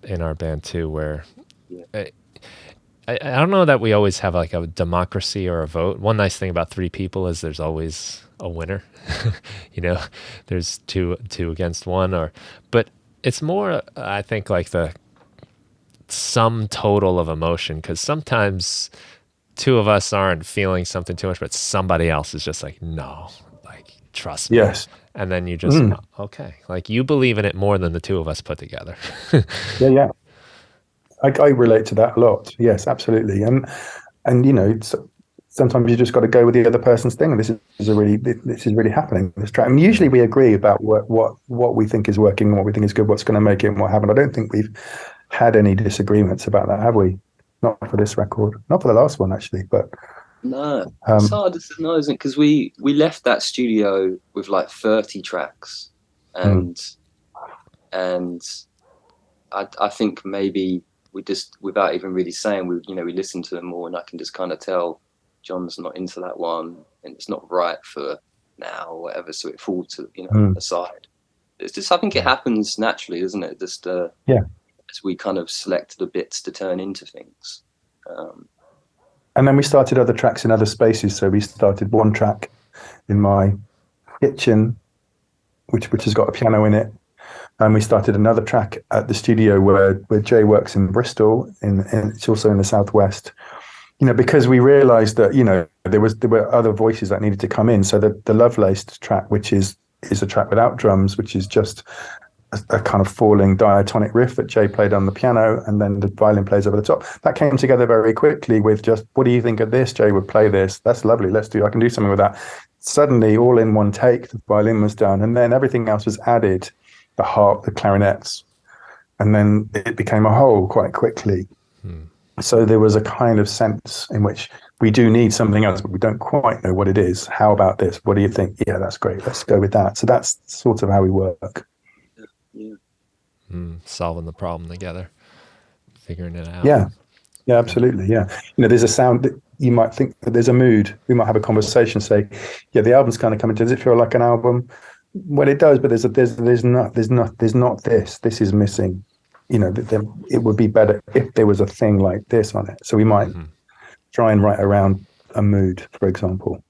in our band too, where Yeah. I don't know that we always have like a democracy or a vote. One nice thing about three people is there's always a winner. There's two against one, but it's more, I think, like the sum total of emotion, because sometimes two of us aren't feeling something too much, but somebody else is just like, no, like, trust me. Yes. And then you just, okay, like you believe in it more than the two of us put together. Yeah. I relate to that a lot. Yes, absolutely. And sometimes you just got to go with the other person's thing. And this is really happening. This track. And usually we agree about what we think is working, what we think is good, what's going to make it, and what happened. I don't think we've had any disagreements about that, have we? Not for this record, not for the last one actually, but No, it's hard to know, isn't it? Because we left that studio with like 30 tracks, and I think maybe we just, without even really saying, we listened to them all, and I can just kind of tell John's not into that one, and it's not right for now or whatever, so it falls to aside. It's just, I think it happens naturally, doesn't it? Just as we kind of select the bits to turn into things. And then we started other tracks in other spaces. So we started one track in my kitchen, which has got a piano in it. And we started another track at the studio where Jay works in Bristol, and it's also in the Southwest. Because we realized that, there were other voices that needed to come in. So the Lovelace track, which is a track without drums, which is just a kind of falling diatonic riff that Jay played on the piano, and then the violin plays over the top. That came together very quickly with just, what do you think of this? Jay would play this. That's lovely. I can do something with that. Suddenly, all in one take, the violin was done, and then everything else was added, the harp, the clarinets, and then it became a whole quite quickly. So there was a kind of sense in which we do need something else, but we don't quite know what it is. How about this? What do you think? Yeah, that's great. Let's go with that. So that's sort of how we work. Yeah. Solving the problem together, figuring it out. Yeah, absolutely. Yeah. There's a sound that you might think that there's a mood. We might have a conversation, say, yeah, the album's kind of coming. Does it feel like an album? Well, it does, but there's not this. This is missing. It would be better if there was a thing like this on it. So we might try and write around a mood, for example.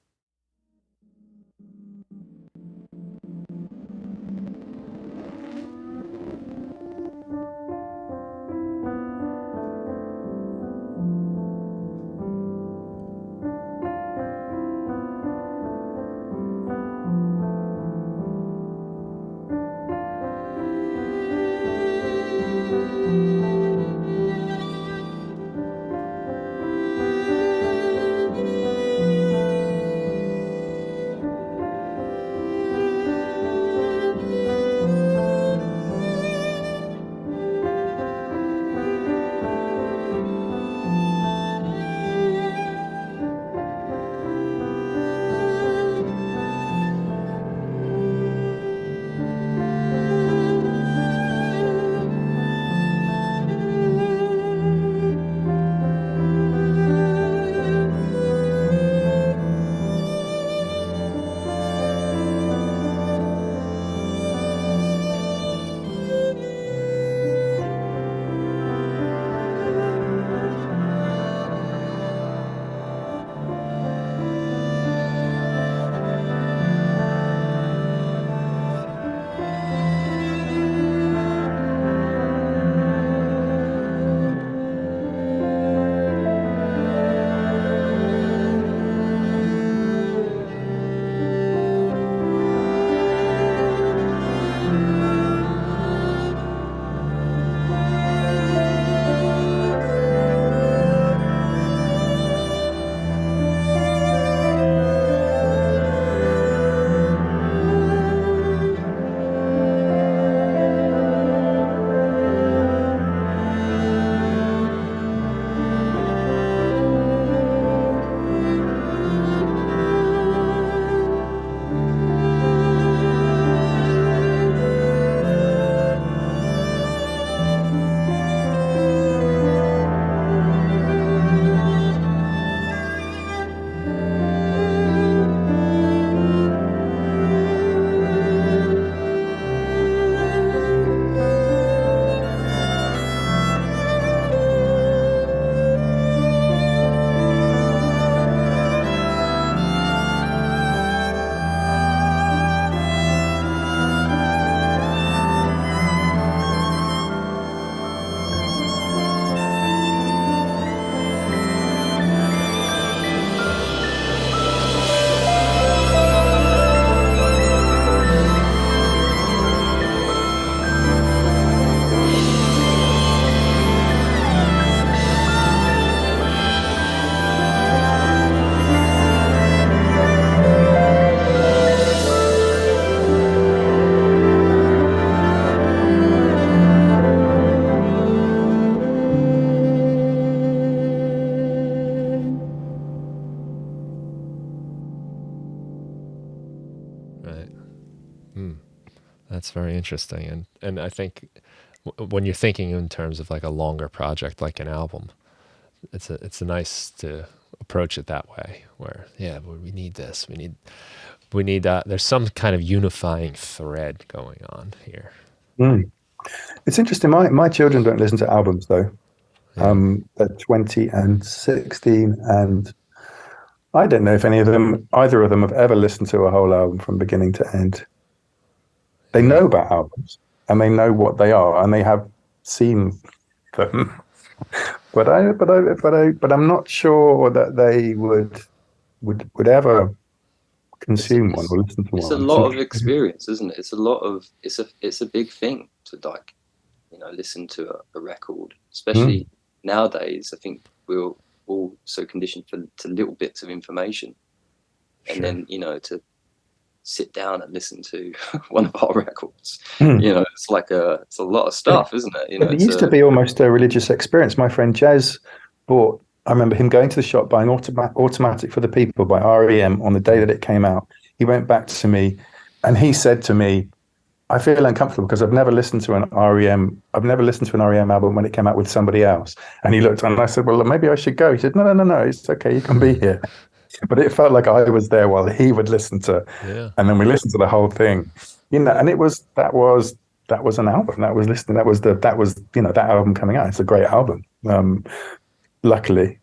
that's very interesting. And I think when you're thinking in terms of like a longer project, like an album, it's a nice to approach it that way, where, yeah, well, we need this, we need there's some kind of unifying thread going on here. It's interesting. My children don't listen to albums though. Yeah. They're 20 and 16, and I don't know if either of them have ever listened to a whole album from beginning to end. They know about albums and they know what they are and they have seen them, but I'm not sure that they would ever consume one or listen to It's a one. lot of experience, isn't it? It's a big thing to, like, listen to a record, especially nowadays. I think we're all so conditioned to little bits of information, and then to sit down and listen to one of our records. It's a lot of stuff, isn't it? It used to be almost a religious experience. My friend Jez I remember him going to the shop buying Automatic for the People by REM on the day that it came out. He went back to me and he said to me, I feel uncomfortable because I've never listened to an REM album when it came out with somebody else. And he looked and I said, well, maybe I should go. He said, no, it's okay, you can be here. But it felt like I was there while he would listen to, and then we listened to the whole thing, and that was an album. That was that album coming out. It's a great album. Luckily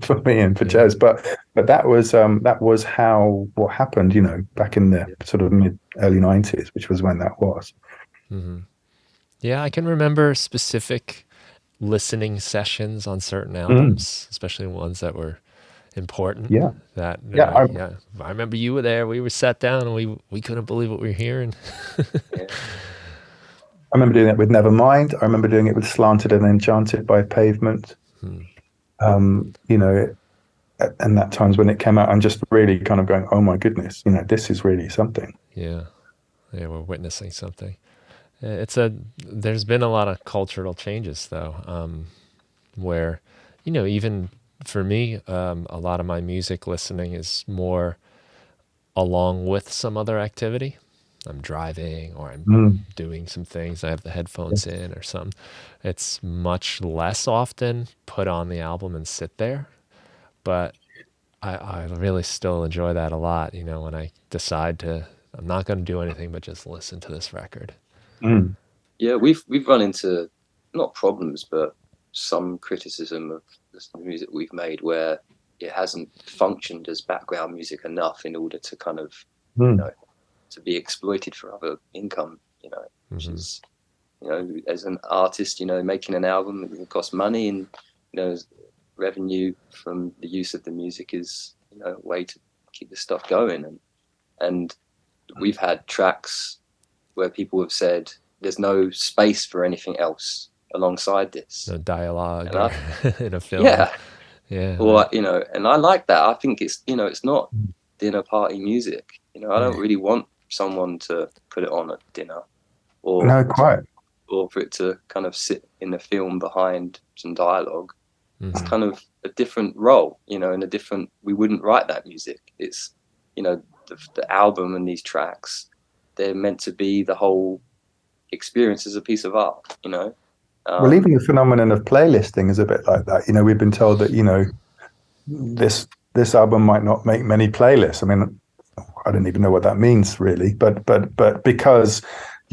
for me and for Jez, but that was what happened, back in the sort of early 90s, which was when that was. Mm-hmm. Yeah, I can remember specific listening sessions on certain albums, especially ones that were important. I remember you were there. We were sat down and we couldn't believe what we were hearing. I remember doing it with Nevermind. I remember doing it with Slanted and Enchanted by Pavement. And that times when it came out, and just really kind of going, oh my goodness, this is really something. Yeah, we're witnessing something. There's been a lot of cultural changes though, where, even for me, a lot of my music listening is more along with some other activity. I'm driving or I'm doing some things. I have the headphones in or something. It's much less often put on the album and sit there. But I really still enjoy that a lot, when I decide I'm not going to do anything but just listen to this record. Yeah, we've run into, not problems, but some criticism of the music we've made where it hasn't functioned as background music enough in order to kind of, to be exploited for other income, which is, as an artist, making an album, it costs money, and, revenue from the use of the music is, a way to keep the stuff going. And we've had tracks where people have said there's no space for anything else alongside this. No dialogue in a film. Yeah. Or, and I like that. I think it's, it's not dinner party music. I don't really want someone to put it on at dinner or for it to kind of sit in the film behind some dialogue. It's kind of a different role, and we wouldn't write that music. It's, the album and these tracks, they're meant to be the whole experience as a piece of art, Well, even the phenomenon of playlisting is a bit like that. We've been told that, this album might not make many playlists. I mean, I don't even know what that means really, but because,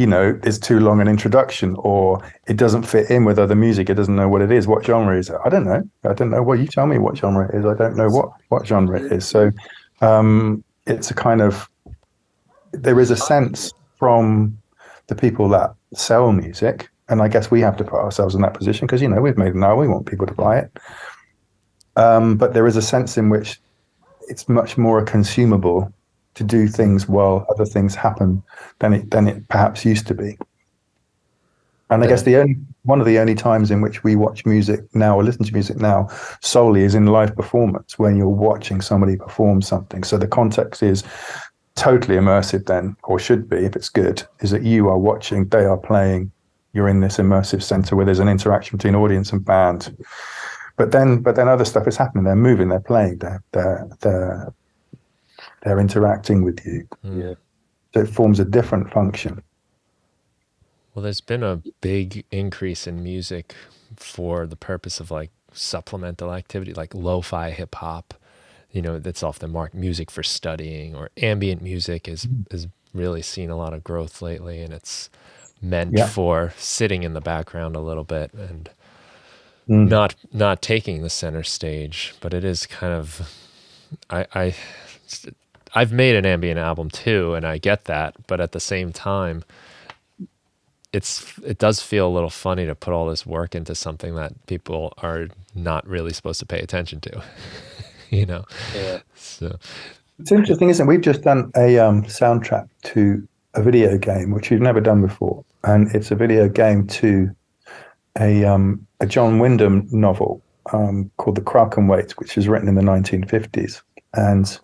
it's too long an introduction, or it doesn't fit in with other music. It doesn't know what it is. What genre is it? I don't know. Well, you tell me what genre it is. I don't know what genre it is. So it's a kind of, there is a sense from the people that sell music, and I guess we have to put ourselves in that position because, we've made an album, we want people to buy it. But there is a sense in which it's much more consumable to do things while other things happen than it perhaps used to be. And I guess one of the only times in which we watch music now or listen to music now solely is in live performance, when you're watching somebody perform something. So the context is totally immersive then, or should be if it's good, is that you are watching, they are playing, you're in this immersive center where there's an interaction between audience and band. But then other stuff is happening. They're moving, they're playing, they're interacting with you. Yeah. So it forms a different function. Well, there's been a big increase in music for the purpose of like supplemental activity, like lo-fi hip hop. That's often marked music for studying, or ambient music is really seen a lot of growth lately, and it's meant Yeah. for sitting in the background a little bit and Mm. not taking the center stage. But it is kind of I've made an ambient album too, and I get that, but at the same time, it does feel a little funny to put all this work into something that people are not really supposed to pay attention to. Yeah. So It's interesting, isn't it? We've just done a soundtrack to a video game, which we've never done before, and it's a video game to a John Wyndham novel called The Kraken Wakes, which was written in the 1950s, and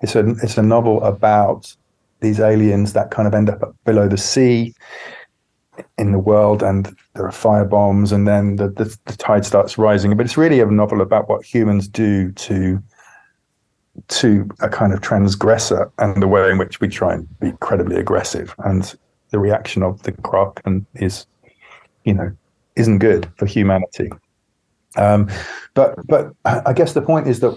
it's a novel about these aliens that kind of end up below the sea in the world, and there are fire bombs, and then the tide starts rising. But it's really a novel about what humans do to a kind of transgressor, and the way in which we try and be incredibly aggressive, and the reaction of the Kraken is, isn't good for humanity. But I guess the point is that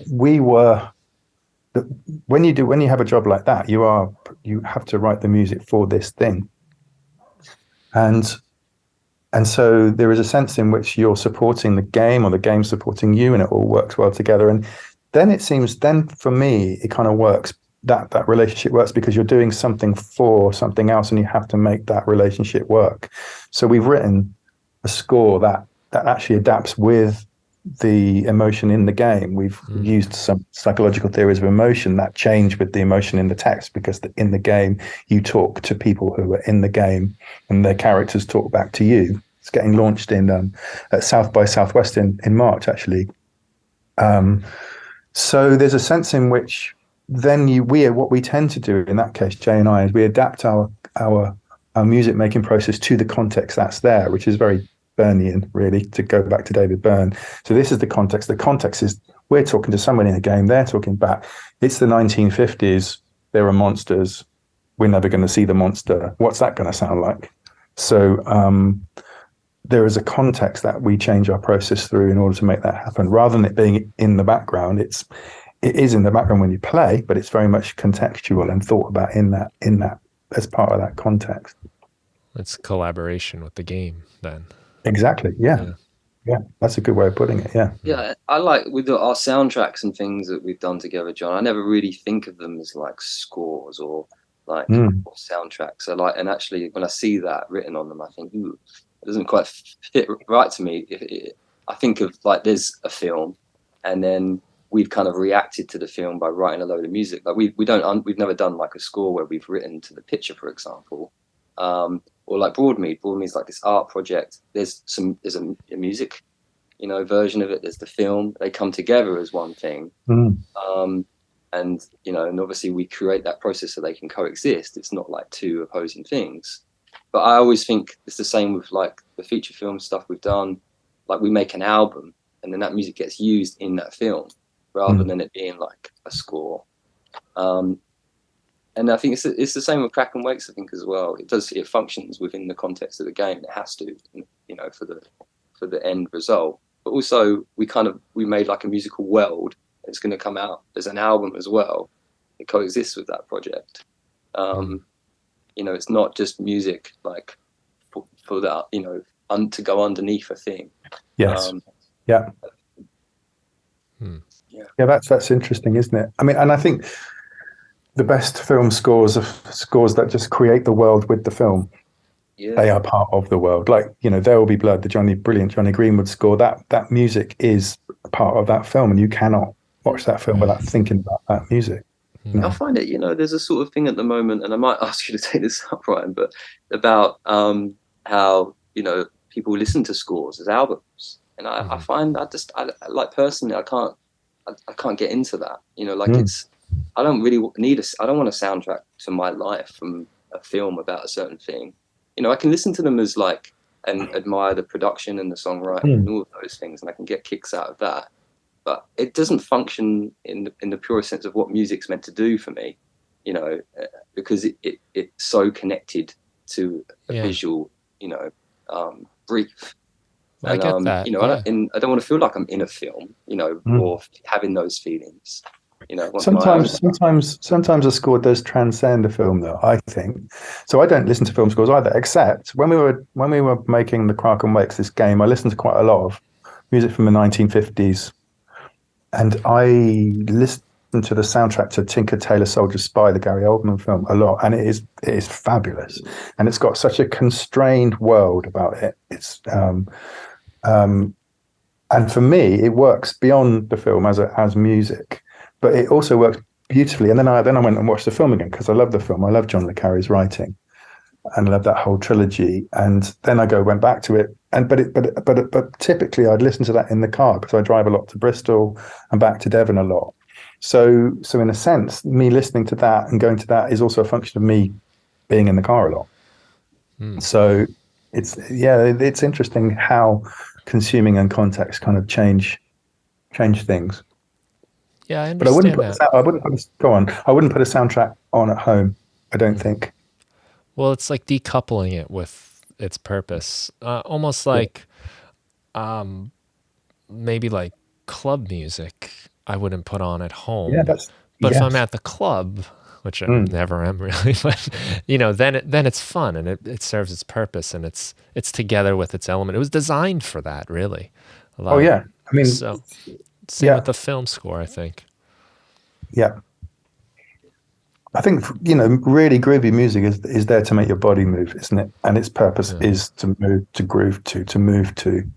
when you have a job like that, you have to write the music for this thing, and so there is a sense in which you're supporting the game, or the game supporting you, and it all works well together. And then for me, it kind of works. That relationship works because you're doing something for something else, and you have to make that relationship work. So we've written a score that actually adapts with the emotion in the game. We've used some psychological theories of emotion that change with the emotion in the text, because in the game you talk to people who are in the game, and their characters talk back to you. It's getting launched at South by Southwest in March, actually. So there's a sense in which then what we tend to do in that case, Jay and I, is we adapt our music making process to the context that's there, which is very Burnian, really, to go back to David Byrne. So this is the context. The context is we're talking to someone in a game, they're talking back. It's the 1950s. There are monsters. We're never going to see the monster. What's that going to sound like? So there is a context that we change our process through in order to make that happen. Rather than it being in the background, it is in the background when you play, but it's very much contextual and thought about in that as part of that context. it's collaboration with the game then. Exactly. Yeah. That's a good way of putting it. Yeah, I like with our soundtracks and things that we've done together, John. I never really think of them as like scores or like or soundtracks. And actually, when I see that written on them, I think, ooh, it doesn't quite fit right to me. I think of like there's a film, and then we've kind of reacted to the film by writing a load of music. Like we've never done like a score where we've written to the picture, for example. Or like Broadmead. Broadmead's like this art project. There's a music, version of it. There's the film. They come together as one thing. And and obviously we create that process so they can coexist. It's not like two opposing things. But I always think it's the same with like the feature film stuff we've done. Like we make an album, and then that music gets used in that film rather than it being like a score. And I think it's the same with Kraken Wakes, I think, as well. It functions within the context of the game. It has to, for the end result. But also we made like a musical world. It's going to come out as an album as well. It coexists with that project. It's not just music like for that, to go underneath a thing. Yes. Yeah. That's interesting, isn't it? I mean, and I think the best film scores are scores that just create the world with the film. Yeah. They are part of the world. Like, There Will Be Blood, the brilliant Johnny Greenwood score, that music is a part of that film, and you cannot watch that film without thinking about that music. I find it, there's a sort of thing at the moment, and I might ask you to take this up, Ryan, but about how, people listen to scores as albums. And I find I like personally, I can't get into that, I don't really I don't want a soundtrack to my life from a film about a certain thing. I can listen to them as like, and admire the production and the songwriting and all of those things, and I can get kicks out of that. But it doesn't function in the purest sense of what music's meant to do for me, because it's so connected to a visual, brief. I get that. I Yeah. don't want to feel like I'm in a film, or having those feelings. I want my own. Sometimes a score does transcend a film, though, I think. So I don't listen to film scores either, except when we were making the Kraken Wakes, this game, I listened to quite a lot of music from the 1950s, and I listened to the soundtrack to Tinker Tailor Soldier Spy, the Gary Oldman film, a lot, and it is fabulous, and it's got such a constrained world about it. It's and for me, it works beyond the film as music, but it also works beautifully. And then I went and watched the film again because I love the film. I love John le Carre's writing, and I love that whole trilogy. And then went back to it. And but typically I'd listen to that in the car because I drive a lot to Bristol and back to Devon a lot. So in a sense, me listening to that and going to that is also a function of me being in the car a lot. So it's interesting how consuming and context kind of change things. Yeah, I But I wouldn't understand put that. I wouldn't put a soundtrack on at home, I don't think. Well, it's like decoupling it with its purpose, almost like maybe like club music I wouldn't put on at Yeah, home. that's But if I'm yes. at the club, which I never am really, but then it's fun and it serves its purpose and it's together with its element. It was designed for that, really. A Oh lot of, yeah. I mean, so same with yeah, the film score, I think. yeah. I think really groovy music is there to make your body move, isn't it? And its purpose Yeah. is to move, to groove to move to.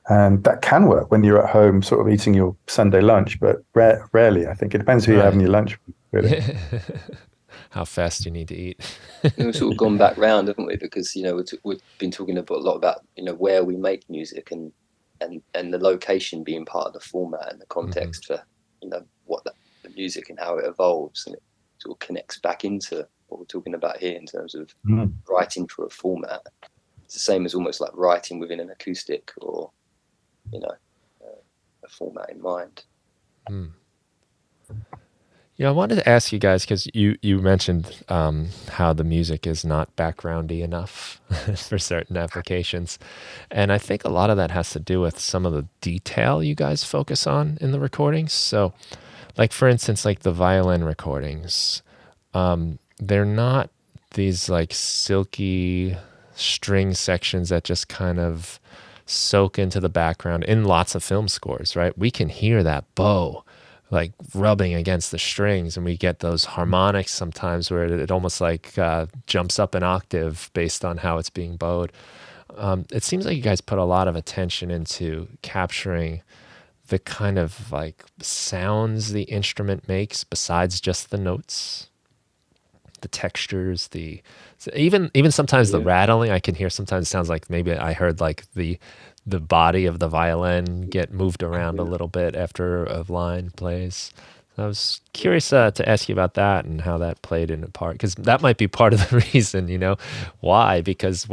And that can work when you're at home, sort of eating your Sunday lunch, but rarely. I think it depends who you're having Right. your lunch with, really. How fast you need to eat. We've sort of gone back round, haven't we? Because we've been talking a lot about where we make music and the location being part of the format and the context for what the music and how it evolves, and it sort of connects back into what we're talking about here in terms of writing for a format. It's the same as almost like writing within an acoustic or a format in mind. Yeah, I wanted to ask you guys because you mentioned how the music is not backgroundy enough for certain applications, and I think a lot of that has to do with some of the detail you guys focus on in the recordings. So, like for instance, like the violin recordings, they're not these like silky string sections that just kind of soak into the background in lots of film scores, right? We can hear that bow like rubbing against the strings, and we get those harmonics sometimes where it almost like jumps up an octave based on how it's being bowed. It seems like you guys put a lot of attention into capturing the kind of like sounds the instrument makes besides just the notes, the textures, even sometimes the rattling. I can hear sometimes it sounds like maybe I heard like the body of the violin get moved around a little bit after a line plays. I was curious to ask you about that and how that played in a part, because that might be part of the reason, why, because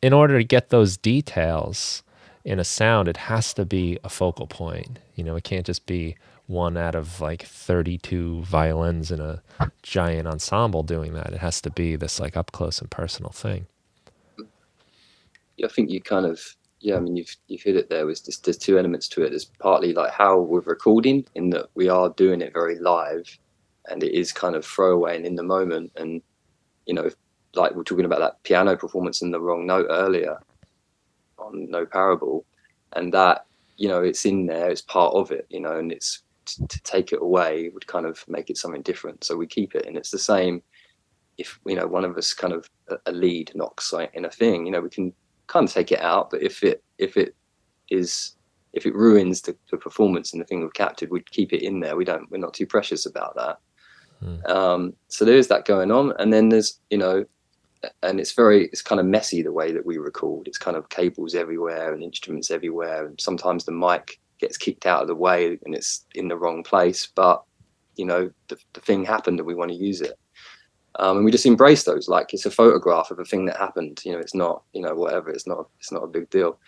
in order to get those details in a sound, it has to be a focal point. It can't just be one out of like 32 violins in a giant ensemble doing that. It has to be this like up close and personal thing. I think you kind of, I mean, you've hit it there. There's two elements to it. There's partly like how we're recording, in that we are doing it very live, and it is kind of throwaway and in the moment. And like we're talking about that piano performance in the wrong note earlier on No Parable, and that it's in there, it's part of it, and it's to take it away would kind of make it something different. So we keep it, and it's the same if one of us kind of a lead knocks in a thing, we can kind of take it out, but if it ruins the performance and the thing we've captured, we'd keep it in there. We're not too precious about that. So there is that going on, and then there's and it's kind of messy the way that we record. It's kind of cables everywhere and instruments everywhere, and sometimes the mic gets kicked out of the way and it's in the wrong place, but the thing happened and we want to use it. And we just embrace those, like it's a photograph of a thing that happened. It's not, whatever. It's not a big deal.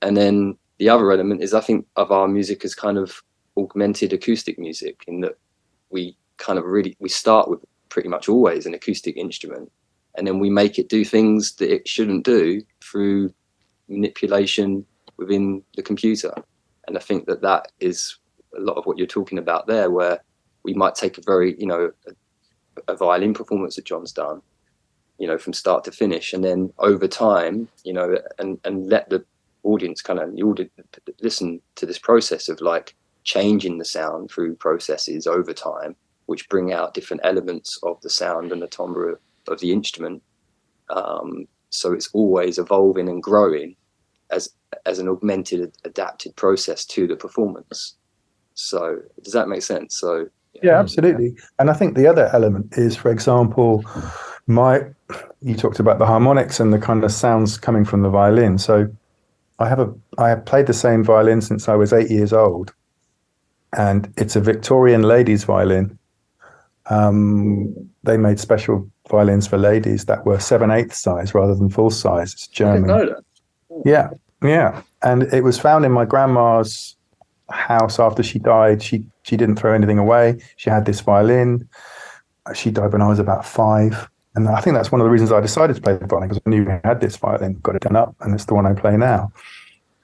And then the other element is, I think, of our music as kind of augmented acoustic music, in that we kind of we start with pretty much always an acoustic instrument, and then we make it do things that it shouldn't do through manipulation within the computer. And I think that is a lot of what you're talking about there, where we might take a very, a violin performance that John's done, from start to finish, and then over time, and let the audience listen to this process of like changing the sound through processes over time, which bring out different elements of the sound and the timbre of the instrument. So it's always evolving and growing as an augmented, adapted process to the performance. So does that make sense? So yeah, absolutely. And I think the other element is, for example, you talked about the harmonics and the kind of sounds coming from the violin. So I have played the same violin since I was 8 years old, and it's a Victorian ladies' violin. They made special violins for ladies that were 7/8 size rather than full size. It's German. I didn't know that. Yeah. And it was found in my grandma's house after she died. She didn't throw anything away. She had this violin. She died when I was about 5. And I think that's one of the reasons I decided to play the violin, because I knew I had this violin, got it done up, and it's the one I play now.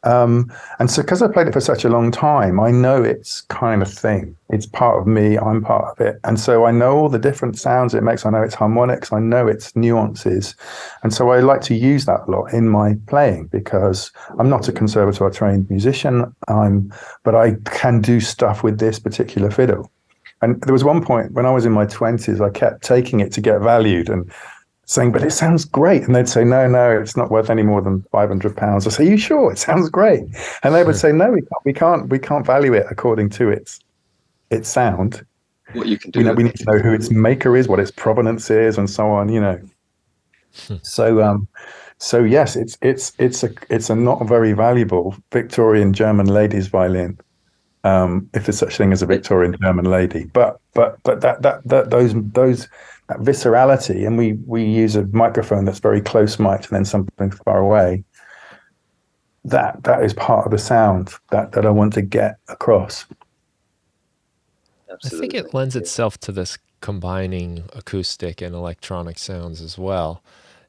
And so because I played it for such a long time, I know its kind of thing. It's part of me. I'm part of it. And so I know all the different sounds it makes. I know its harmonics. I know its nuances. And so I like to use that a lot in my playing, because I'm not a conservatoire trained musician, but I can do stuff with this particular fiddle. And there was one point when I was in my 20s, I kept taking it to get valued and saying, but it sounds great. And they'd say, no, it's not worth any more than £500. I say, you sure? It sounds great. And they would say, no, we can't value it according to its sound. What you can do. We need to know who its maker is, what its provenance is, and so on, So yes, it's a not very valuable Victorian German ladies violin. If there's such thing as a Victorian German lady, but that viscerality, and we use a microphone that's very close mic and then something far away. That is part of the sound that I want to get across. Absolutely. I think it lends itself to this combining acoustic and electronic sounds as well.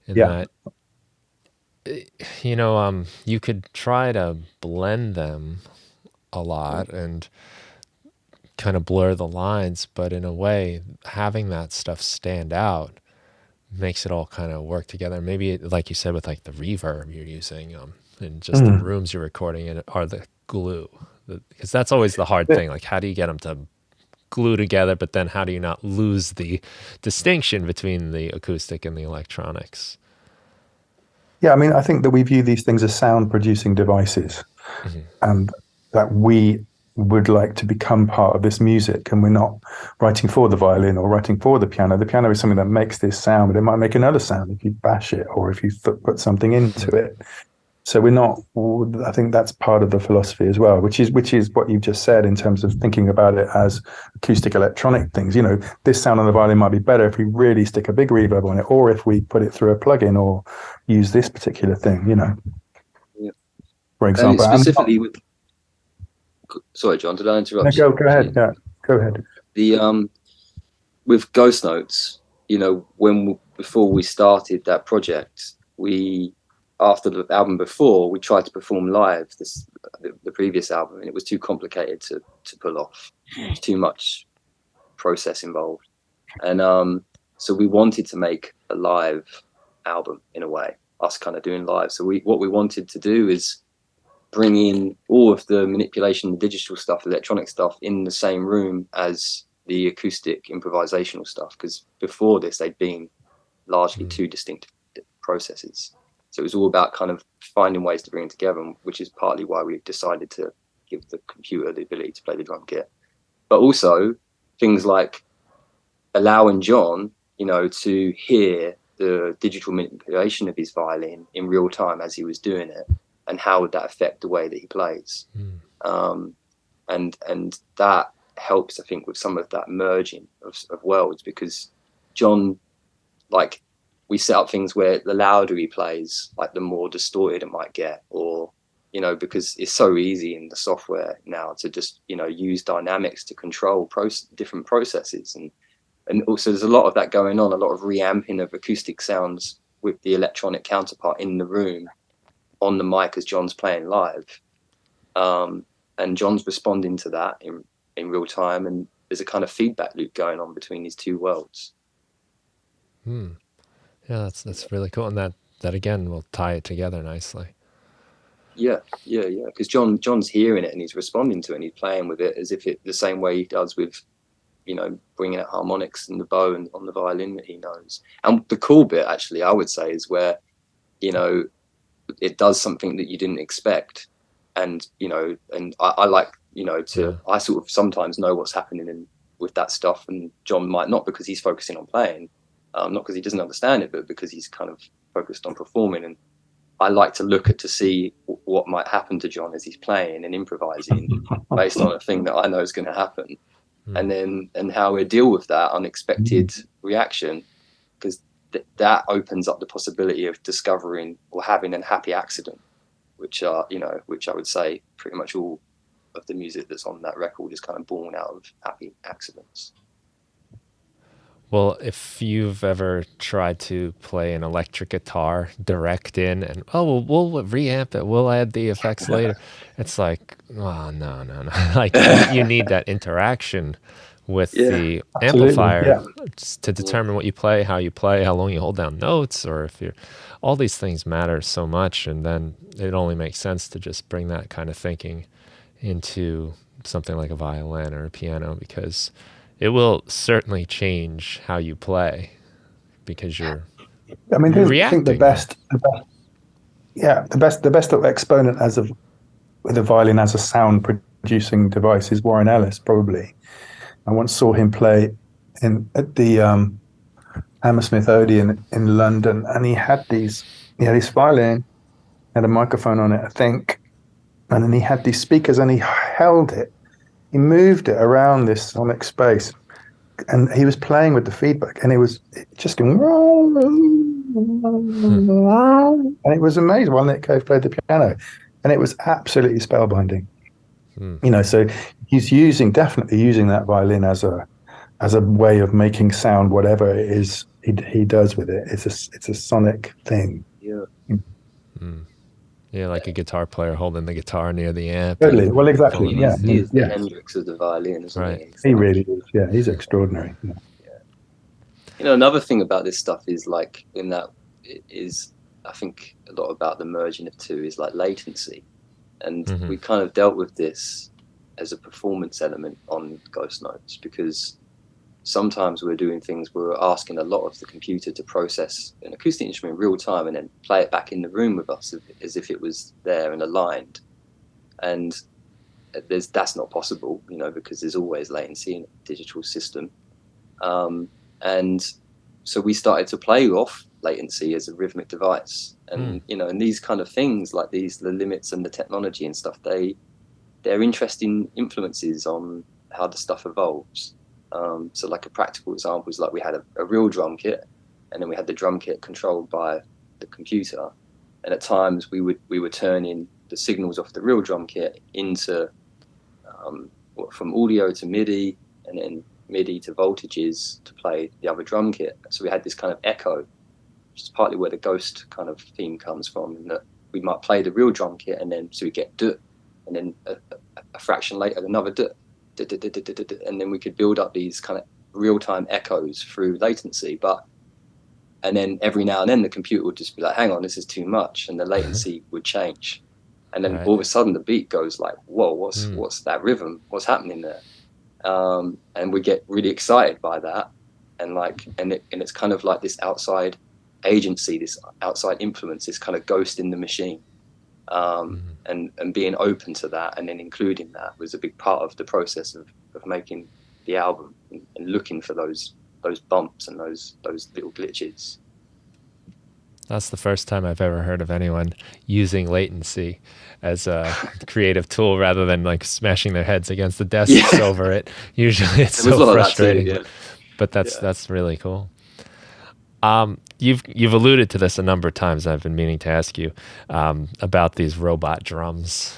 That you could try to blend them a lot and kind of blur the lines, but in a way, having that stuff stand out makes it all kind of work together. Maybe, like you said, with like the reverb you're using, and just the rooms you're recording in are the glue, because that's always the hard thing. Like, how do you get them to glue together, but then how do you not lose the distinction between the acoustic and the electronics? Yeah, I mean, I think that we view these things as sound producing devices, and that we would like to become part of this music, and we're not writing for the violin or writing for the piano. The piano is something that makes this sound, but it might make another sound if you bash it or if you put something into it. So we're not. I think that's part of the philosophy as well, which is what you've just said in terms of thinking about it as acoustic electronic things. This sound on the violin might be better if we really stick a big reverb on it, or if we put it through a plugin or use this particular thing. Yeah. For example, and specifically with. Sorry, John, did I interrupt? No, go ahead. Yeah, go ahead. The with Ghost Notes, before we started that project, after the album before, we tried to perform live the previous album, and it was too complicated to pull off. There's too much process involved, and so we wanted to make a live album in a way, us kind of doing live. So what we wanted to do is bring in all of the manipulation, the digital stuff, electronic stuff in the same room as the acoustic improvisational stuff, because before this they'd been largely two distinct processes. So it was all about kind of finding ways to bring it together, which is partly why we've decided to give the computer the ability to play the drum kit. But also things like allowing John, to hear the digital manipulation of his violin in real time as he was doing it, and how would that affect the way that he plays. And that helps, I think, with some of that merging of worlds, because John, like, we set up things where the louder he plays, like the more distorted it might get, or, because it's so easy in the software now to just, use dynamics to control different processes. And also there's a lot of that going on, a lot of reamping of acoustic sounds with the electronic counterpart in the room, on the mic as John's playing live. And John's responding to that in real time, and there's a kind of feedback loop going on between these two worlds. Yeah, that's really cool, and that again will tie it together nicely. Yeah. Because John's hearing it and he's responding to it and he's playing with it as if it the same way he does with, bringing out harmonics and the bow and on the violin that he knows. And the cool bit, actually, I would say, is where, it does something that you didn't expect. And, and I like, I sort of sometimes know what's happening with that stuff, and John might not, because he's focusing on playing, not because he doesn't understand it, but because he's kind of focused on performing. And I like to look to see what might happen to John as he's playing and improvising based on a thing that I know is going to happen. And how we deal with that unexpected reaction, because that opens up the possibility of discovering or having a happy accident, which I would say pretty much all of the music that's on that record is kind of born out of happy accidents. Well, if you've ever tried to play an electric guitar direct in and, we'll reamp it, we'll add the effects later. It's like, oh, no. Like, you need that interaction with the amplifier to determine what you play, how long you hold down notes, or if you're, all these things matter so much. And then it only makes sense to just bring that kind of thinking into something like a violin or a piano, because it will certainly change how you play, because you're reacting. I think the best exponent with a violin as a sound producing device is Warren Ellis, probably. I once saw him play at the Hammersmith Odeon in London, and he had this violin, had a microphone on it, I think, and then he had these speakers, and he held it. He moved it around this sonic space, and he was playing with the feedback, and it just going, and it was amazing. While Nick Cave played the piano, and it was absolutely spellbinding. So he's definitely using that violin as a way of making sound, whatever it is he does with it. It's a sonic thing. Yeah, like a guitar player holding the guitar near the amp. Totally. Well, exactly. He's the Hendrix of the violin, isn't he? He really is. Yeah, he's extraordinary. Yeah. Another thing about this stuff is I think a lot about the merging of two is like latency. And we kind of dealt with this as a performance element on Ghost Notes, because sometimes we're doing things where we're asking a lot of the computer to process an acoustic instrument in real time and then play it back in the room with us as if it was there and aligned. And that's not possible, because there's always latency in a digital system. And so we started to play off latency as a rhythmic device. And, and these kind of things like the limits and the technology and stuff, they're interesting influences on how the stuff evolves. So like a practical example is like we had a real drum kit, and then we had the drum kit controlled by the computer. And at times we were turning the signals off the real drum kit into from audio to MIDI, and then MIDI to voltages to play the other drum kit. So we had this kind of echo, which is partly where the Ghost kind of theme comes from, in that we might play the real drum kit, and then so we get duh, and then a fraction later another duh, and then we could build up these kind of real-time echoes through latency. And then every now and then the computer would just be like, hang on, this is too much, and the latency would change, and then all of a sudden the beat goes like, whoa, what's that rhythm, what's happening there? And we get really excited by that, and it's kind of like this outside agency, this outside influence, this kind of ghost in the machine. And being open to that and then including that was a big part of the process of making the album, and looking for those bumps and those little glitches. That's the first time I've ever heard of anyone using latency as a creative tool rather than like smashing their heads against the desks over it. Usually it's so frustrating, but that's really cool. You've alluded to this a number of times. I've been meaning to ask you about these robot drums.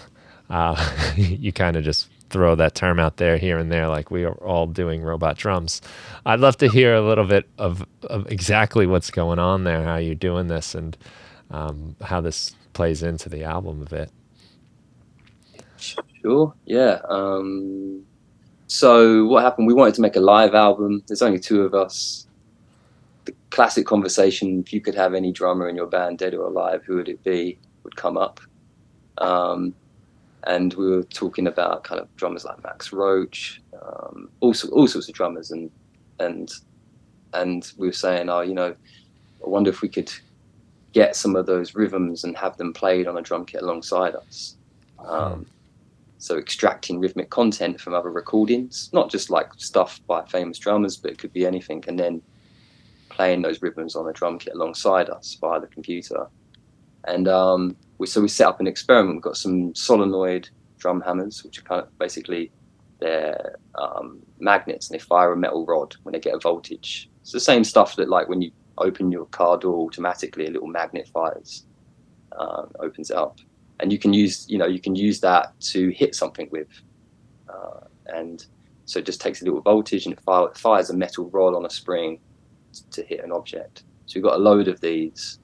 You kind of just throw that term out there here and there, like we are all doing robot drums. I'd love to hear a little bit of exactly what's going on there, how you're doing this, and how this plays into the album a bit. Sure. Yeah. So what happened? We wanted to make a live album. There's only two of us. The classic conversation, if you could have any drummer in your band, dead or alive, who would it be, would come up. And we were talking about kind of drummers like Max Roach, all sorts of drummers, and we were saying, oh, I wonder if we could get some of those rhythms and have them played on a drum kit alongside us. So extracting rhythmic content from other recordings, not just like stuff by famous drummers, but it could be anything, and then playing those rhythms on a drum kit alongside us via the computer. And we set up an experiment. We've got some solenoid drum hammers, which are kind of basically they're magnets, and they fire a metal rod when they get a voltage. It's the same stuff that, like, when you open your car door automatically, a little magnet fires, opens it up, and you can use that to hit something with, and so it just takes a little voltage and it fires a metal rod on a spring to hit an object. So we've got a load of these,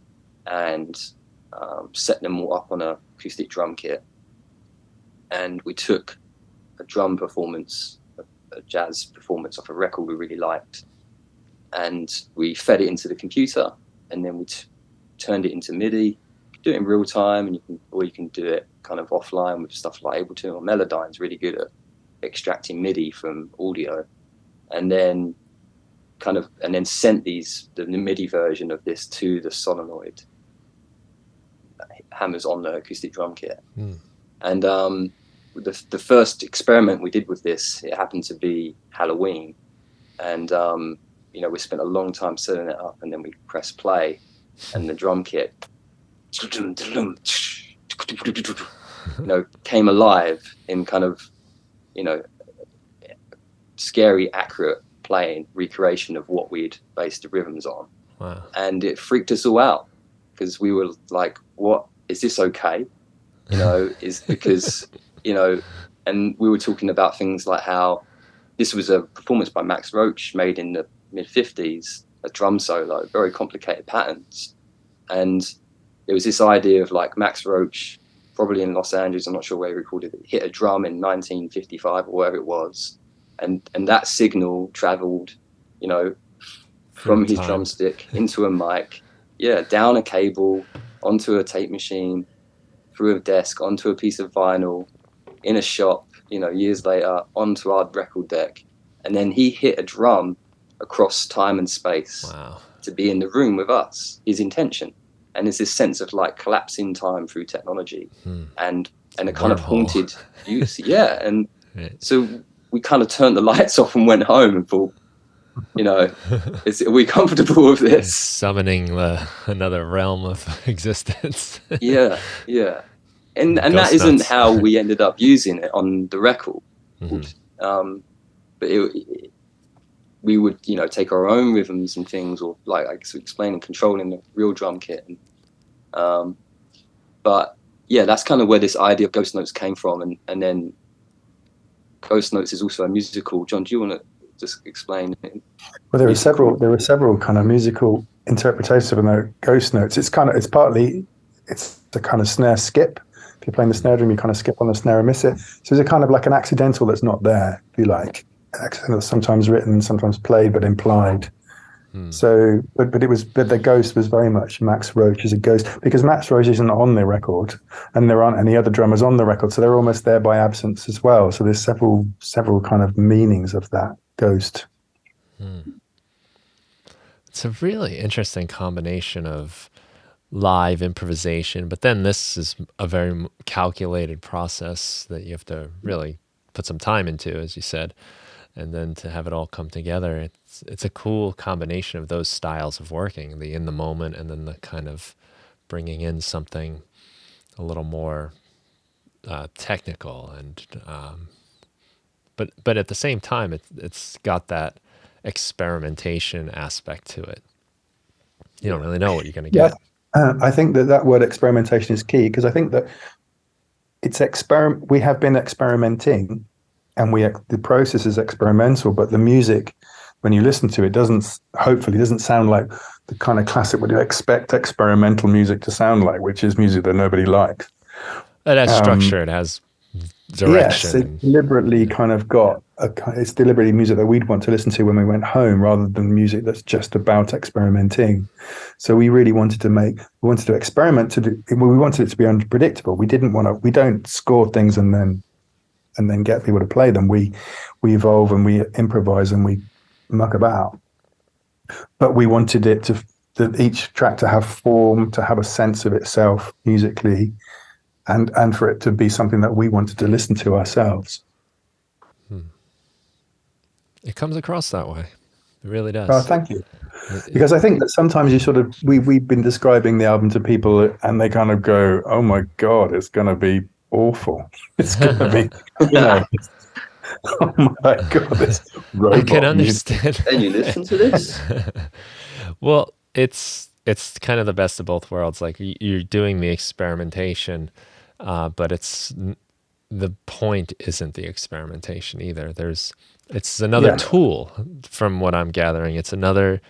and set them all up on a acoustic drum kit, and we took a drum performance, a jazz performance off a record we really liked, and we fed it into the computer, and then we turned it into MIDI. You can do it in real time, and you can do it kind of offline with stuff like Ableton or Melodyne's really good at extracting MIDI from audio, and then sent the MIDI version of this to the solenoid hammers on the acoustic drum kit. And the first experiment we did with this, it happened to be Halloween, and we spent a long time setting it up, and then we pressed play, and the drum kit came alive in kind of scary, accurate playing recreation of what we'd based the rhythms on. Wow. And it freaked us all out, because we were like, what is this? Okay, is because and we were talking about things like how this was a performance by Max Roach made in the mid-50s, a drum solo, very complicated patterns, and there was this idea of like Max Roach, probably in Los Angeles, I'm not sure where he recorded it, hit a drum in 1955 or wherever it was, and that signal traveled from his drumstick into a mic, down a cable, onto a tape machine, through a desk, onto a piece of vinyl, in a shop, years later, onto our record deck. And then he hit a drum across time and space. Wow. To be in the room with us, his intention. And there's this sense of like collapsing time through technology, and a kind of haunted use. Yeah. And so we kind of turned the lights off and went home and thought, are we comfortable with this? Summoning another realm of existence. Yeah. And that isn't how we ended up using it on the record. But we would, take our own rhythms and things, or like I guess explaining, controlling the real drum kit. And, but yeah, that's kind of where this idea of Ghost Notes came from. And then Ghost Notes is also a musical. John, do you want to just explain it? Well, there were several kind of musical interpretations of the Ghost Notes. It's a kind of snare skip. If you're playing the snare drum, you kind of skip on the snare and miss it. So it's a kind of like an accidental that's not there, if you like. An accidental that's sometimes written, sometimes played, but implied. So, but the Ghost was very much Max Roach as a ghost, because Max Roach isn't on the record, and there aren't any other drummers on the record, so they're almost there by absence as well. So there's several kind of meanings of that ghost. It's a really interesting combination of live improvisation, but then this is a very calculated process that you have to really put some time into, as you said, and then to have it all come together. It's a cool combination of those styles of working, the in the moment, and then the kind of bringing in something a little more technical, and but at the same time, it's got that experimentation aspect to it. You don't really know what you're going to get. I think that word experimentation is key, because I think that we have been experimenting, and the process is experimental, but the music when you listen to it, hopefully doesn't sound like the kind of classic what you expect experimental music to sound like, which is music that nobody likes. It has structure. It has Yes, direction. it's deliberately kind of it's deliberately music that we'd want to listen to when we went home, rather than music that's just about experimenting. So we really wanted to experiment we wanted it to be unpredictable. We don't score things and then get people to play them. We evolve and we improvise and we muck about. But we wanted each track to have form, to have a sense of itself musically, and for it to be something that we wanted to listen to ourselves. It comes across that way. It really does. Oh, thank you. Because I think that sometimes we've been describing the album to people and they kind of go, oh my God, it's going to be awful. It's going to be, oh my God, this robot I can understand. music. And you listen to this? Well, it's kind of the best of both worlds. Like you're doing the experimentation, but the point isn't the experimentation either. It's another tool, from what I'm gathering. It's another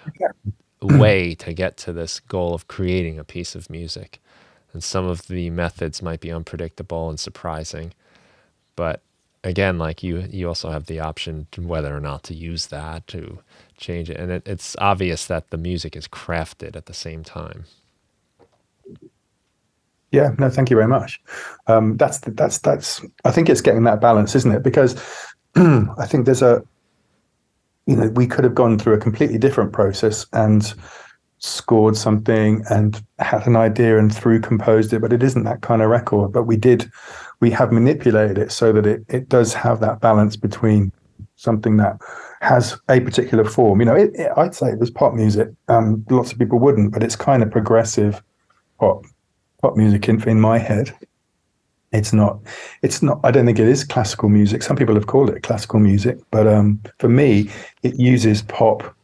way to get to this goal of creating a piece of music. And some of the methods might be unpredictable and surprising, but again, like you also have the option to whether or not to use that to change it. And it's obvious that the music is crafted at the same time. Yeah, no, thank you very much. That's I think it's getting that balance, isn't it? Because I think we could have gone through a completely different process and scored something and had an idea and composed it, but it isn't that kind of record. But we have manipulated it so that it does have that balance between something that has a particular form. I'd say it was pop music. Lots of people wouldn't, but it's kind of progressive pop music in my head. It's not, I don't think it is classical music. Some people have called it classical music, but for me, it uses pop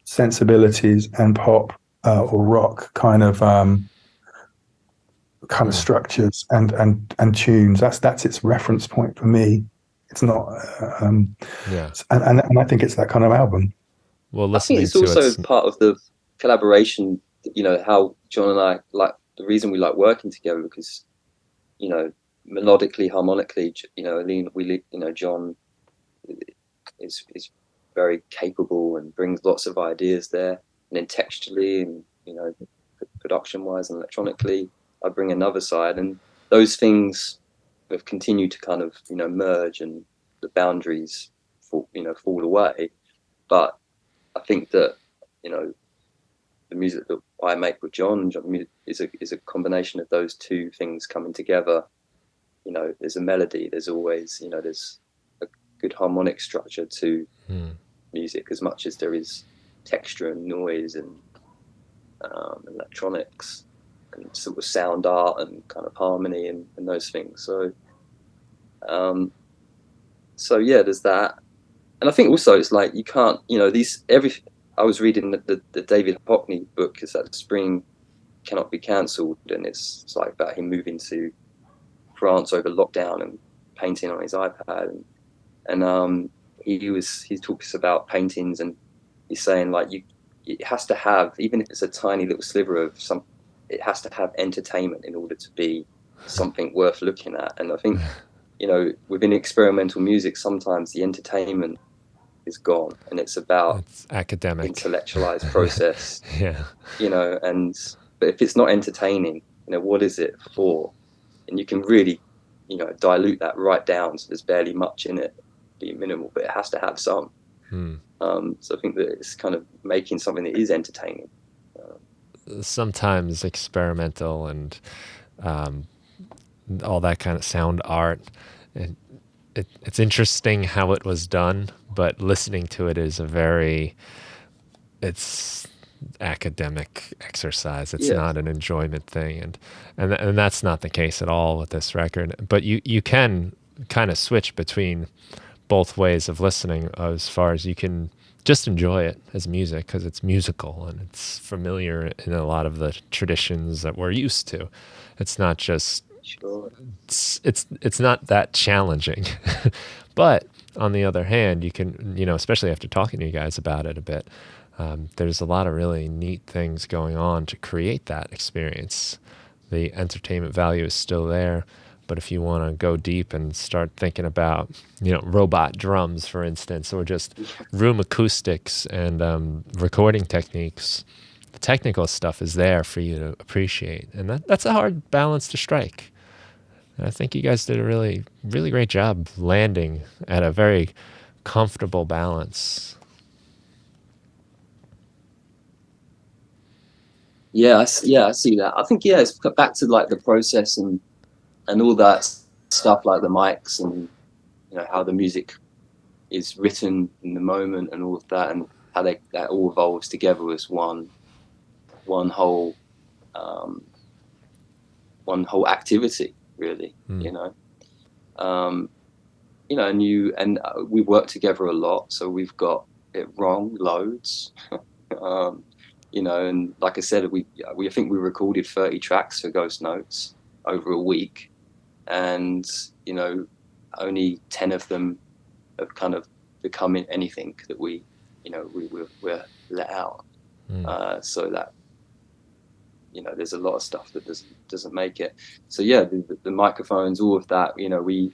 sensibilities and pop or rock kind of structures and tunes. That's its reference point for me. It's not, and I think it's that kind of album. Well, I think it's also part of the collaboration. How John and I the reason we like working together, because melodically, harmonically, John is very capable and brings lots of ideas there, and then textually and production wise and electronically, I bring another side, and those things have continued to kind of merge, and the boundaries fall away. But I think that the music that I make with John is a combination of those two things coming together. There's a melody, there's always there's a good harmonic structure to music, as much as there is texture and noise and electronics and sort of sound art and kind of harmony and those things. So yeah, there's that. And I think also it's like you can't, I was reading the David Hockney book, is that Spring Cannot Be Cancelled, and it's like about him moving to France over lockdown and painting on his iPad, and he talks about paintings, and he's saying like it has to have, even if it's a tiny little sliver of it has to have entertainment in order to be something worth looking at. And I think within experimental music, sometimes the entertainment is gone, and it's about academic, intellectualized process. Yeah. But if it's not entertaining, what is it for? And you can really, dilute that right down so there's barely much in it, be minimal, but it has to have some. So I think that it's kind of making something that is entertaining. Sometimes experimental and all that kind of sound art, it's interesting how it was done, but listening to it is it's academic exercise. It's not an enjoyment thing, and that's not the case at all with this record. But you can kind of switch between both ways of listening, as far as you can just enjoy it as music because it's musical and it's familiar in a lot of the traditions that we're used to. It's not just it's not that challenging. But on the other hand, you can, especially after talking to you guys about it a bit, there's a lot of really neat things going on to create that experience. The entertainment value is still there, but if you want to go deep and start thinking about, robot drums, for instance, or just room acoustics and recording techniques, the technical stuff is there for you to appreciate. And that's a hard balance to strike. And I think you guys did a really, really great job landing at a very comfortable balance. Yeah, I see that. I think, it's back to like the process and all that stuff, like the mics and how the music is written in the moment and all of that, and how that all evolves together as one whole one whole activity, really. And we work together a lot, so we've got it wrong loads. And like I said, I think we recorded 30 tracks for Ghost Notes over a week, and only 10 of them have kind of become anything that we're let out. So that there's a lot of stuff that doesn't make it. So the microphones, all of that. You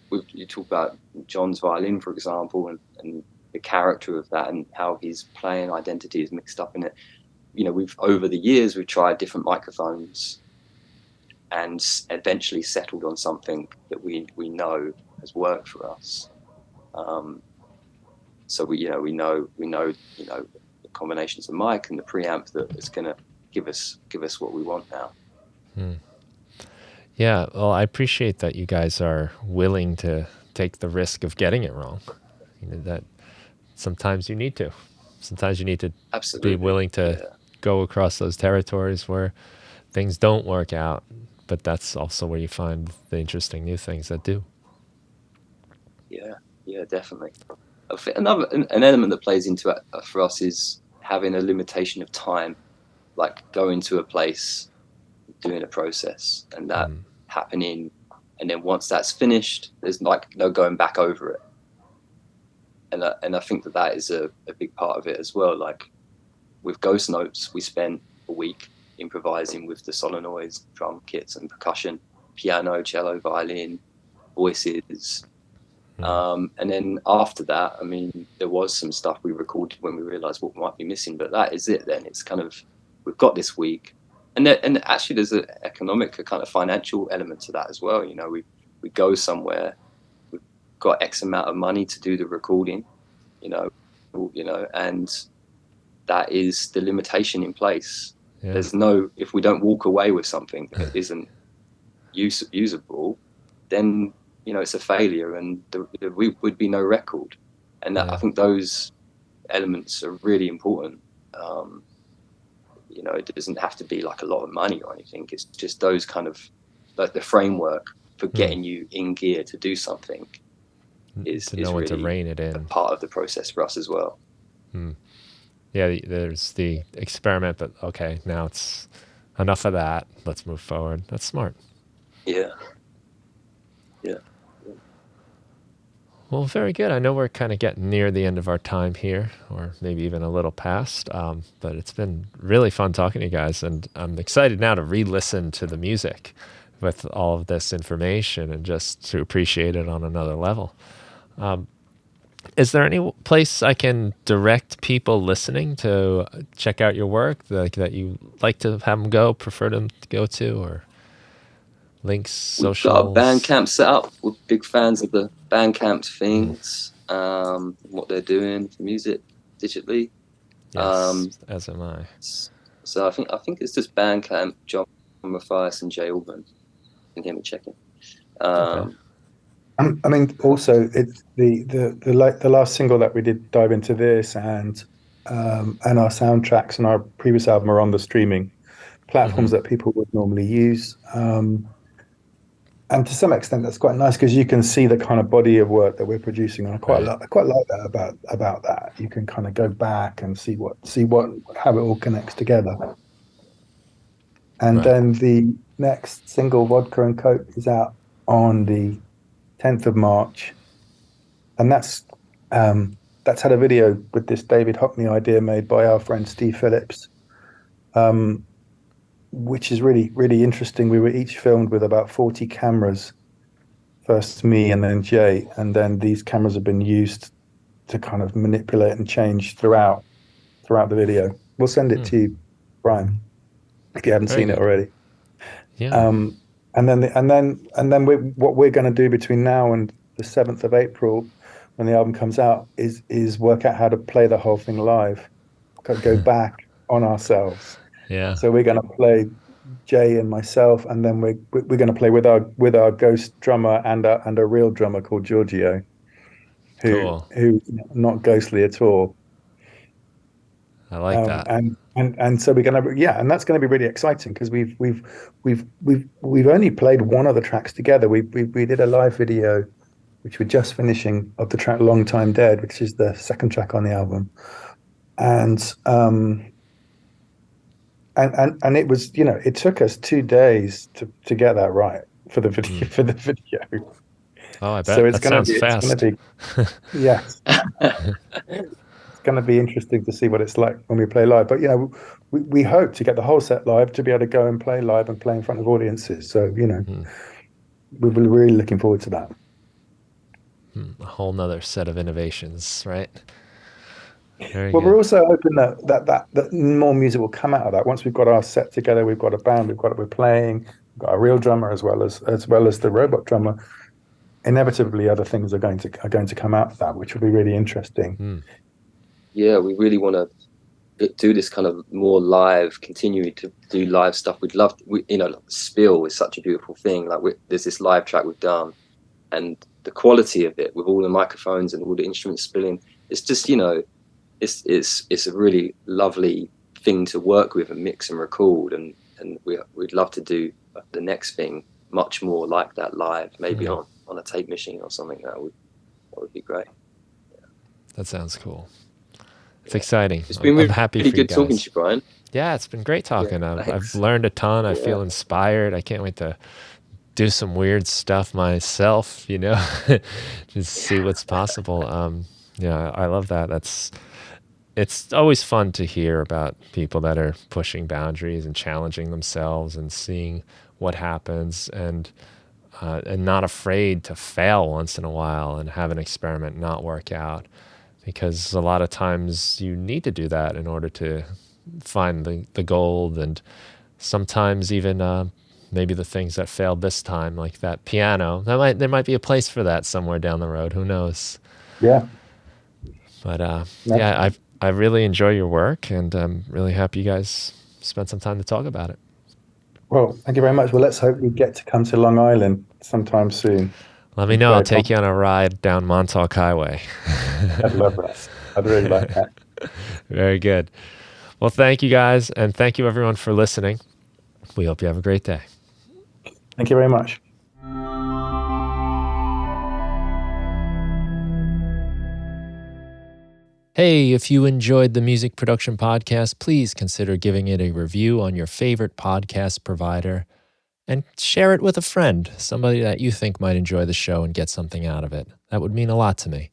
talk about John's violin, for example, and the character of that and how his playing identity is mixed up in it. We've over the years we've tried different microphones and eventually settled on something that we know has worked for us. So we know the combinations of mic and the preamp that is going to give us what we want now. Yeah, well, I appreciate that you guys are willing to take the risk of getting it wrong. That sometimes you need to. Sometimes you need to Absolutely. be willing to go across those territories where things don't work out, but that's also where you find the interesting new things that do. Yeah, definitely. Another an element that plays into it for us is having a limitation of time, like going to a place, doing a process, and that happening, and then once that's finished, there's like no going back over it. And I think that is a big part of it as well. Like with Ghost Notes, we spent a week improvising with the solenoids, drum kits, and percussion, piano, cello, violin, voices. And then after that, there was some stuff we recorded when we realized what might be missing, but that is it. Then it's kind of, we've got this week, and actually there's an economic, a kind of financial element to that as well. We go somewhere, we've got X amount of money to do the recording, and that is the limitation in place. There's no, if we don't walk away with something that isn't usable, then it's a failure, and there would be no record. And I think those elements are really important. It doesn't have to be like a lot of money or anything. It's just those kind of, like, the framework for getting you in gear to do something is really to rein it in. a part of the process for us as well. Yeah, there's the experiment, but okay, now it's enough of that. Let's move forward. That's smart. Yeah. Well, very good. I know we're kind of getting near the end of our time here, or maybe even a little past, but it's been really fun talking to you guys, and I'm excited now to re-listen to the music with all of this information and just to appreciate it on another level. Is there any place I can direct people listening to check out your work that you like to have them go, prefer them to go to, or links, socials? We've got a Bandcamp set up. We're big fans of the Bandcamp things, what they're doing for music digitally. Yes, as am I. So I think it's just Bandcamp, John, Matthias and Jay Auborn. You can hear me checking. Okay. Also, it's the last single that we did dive into this, and our soundtracks and our previous album are on the streaming platforms that people would normally use. And to some extent, that's quite nice because you can see the kind of body of work that we're producing, and I quite like that about that. You can kind of go back and see how it all connects together. And then the next single, Vodka and Coke, is out on the 10th of March, and that's That's had a video with this David Hockney idea made by our friend Steve Phillips, which is really, really interesting. We were each filmed with about 40 cameras, first me and then Jay, and then these cameras have been used to kind of manipulate and change throughout the video. We'll send it to you, Brian, if you haven't Very seen it good. already. Yeah. What we're going to do between now and the 7th of April, when the album comes out, is work out how to play the whole thing live, go back on ourselves. Yeah. So we're going to play Jay and myself, and then we're going to play with our ghost drummer and a real drummer called Giorgio, Cool. who not ghostly at all. I like that. And so we're gonna, yeah, and that's going to be really exciting because we've only played one of the tracks together. We did a live video which we're just finishing of the track "Long Time Dead," which is the second track on the album, and it was, it took us 2 days to get that right for the video. Oh, I So bet. That sounds fast. Yes. It's going to be interesting to see what it's like when we play live. But we hope to get the whole set live, to be able to go and play live and play in front of audiences. So we're really looking forward to that. A whole nother set of innovations, right? Very Well, good. we're also hoping that more music will come out of that. Once we've got our set together, we've got a band, we're playing, we've got a real drummer as well as the robot drummer. Inevitably, other things are going to come out of that, which will be really interesting. Yeah, we really want to do this kind of more live, continue to do live stuff. We'd love, Spill is such a beautiful thing. Like there's this live track we've done, and the quality of it with all the microphones and all the instruments spilling, it's just, it's a really lovely thing to work with and mix and record, and we'd love to do the next thing much more like that live, maybe on a tape machine or something. That would be great. Yeah. That sounds cool. It's exciting. It's been I'm happy really for you good guys. talking to you, Brian. Yeah, it's been great talking. Yeah, I've learned a ton. I feel inspired. I can't wait to do some weird stuff myself, just see what's possible. Yeah, I love that. It's always fun to hear about people that are pushing boundaries and challenging themselves and seeing what happens, and not afraid to fail once in a while and have an experiment not work out. Because a lot of times you need to do that in order to find the gold, and sometimes even maybe the things that failed this time, like that piano, there might be a place for that somewhere down the road. Who knows? Yeah. But yeah, I really enjoy your work, and I'm really happy you guys spent some time to talk about it. Well, thank you very much. Well, let's hope we get to come to Long Island sometime soon. Let me know. I'll take you on a ride down Montauk Highway. I'd love that. I'd really like that. Very good. Well, thank you guys, and thank you everyone for listening. We hope you have a great day. Thank you very much. Hey, if you enjoyed the Music Production Podcast, please consider giving it a review on your favorite podcast provider, and share it with a friend, somebody that you think might enjoy the show and get something out of it. That would mean a lot to me.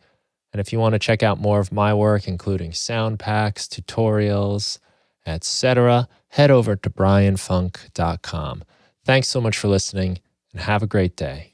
And if you want to check out more of my work, including sound packs, tutorials, etc., head over to brianfunk.com. Thanks so much for listening, and have a great day.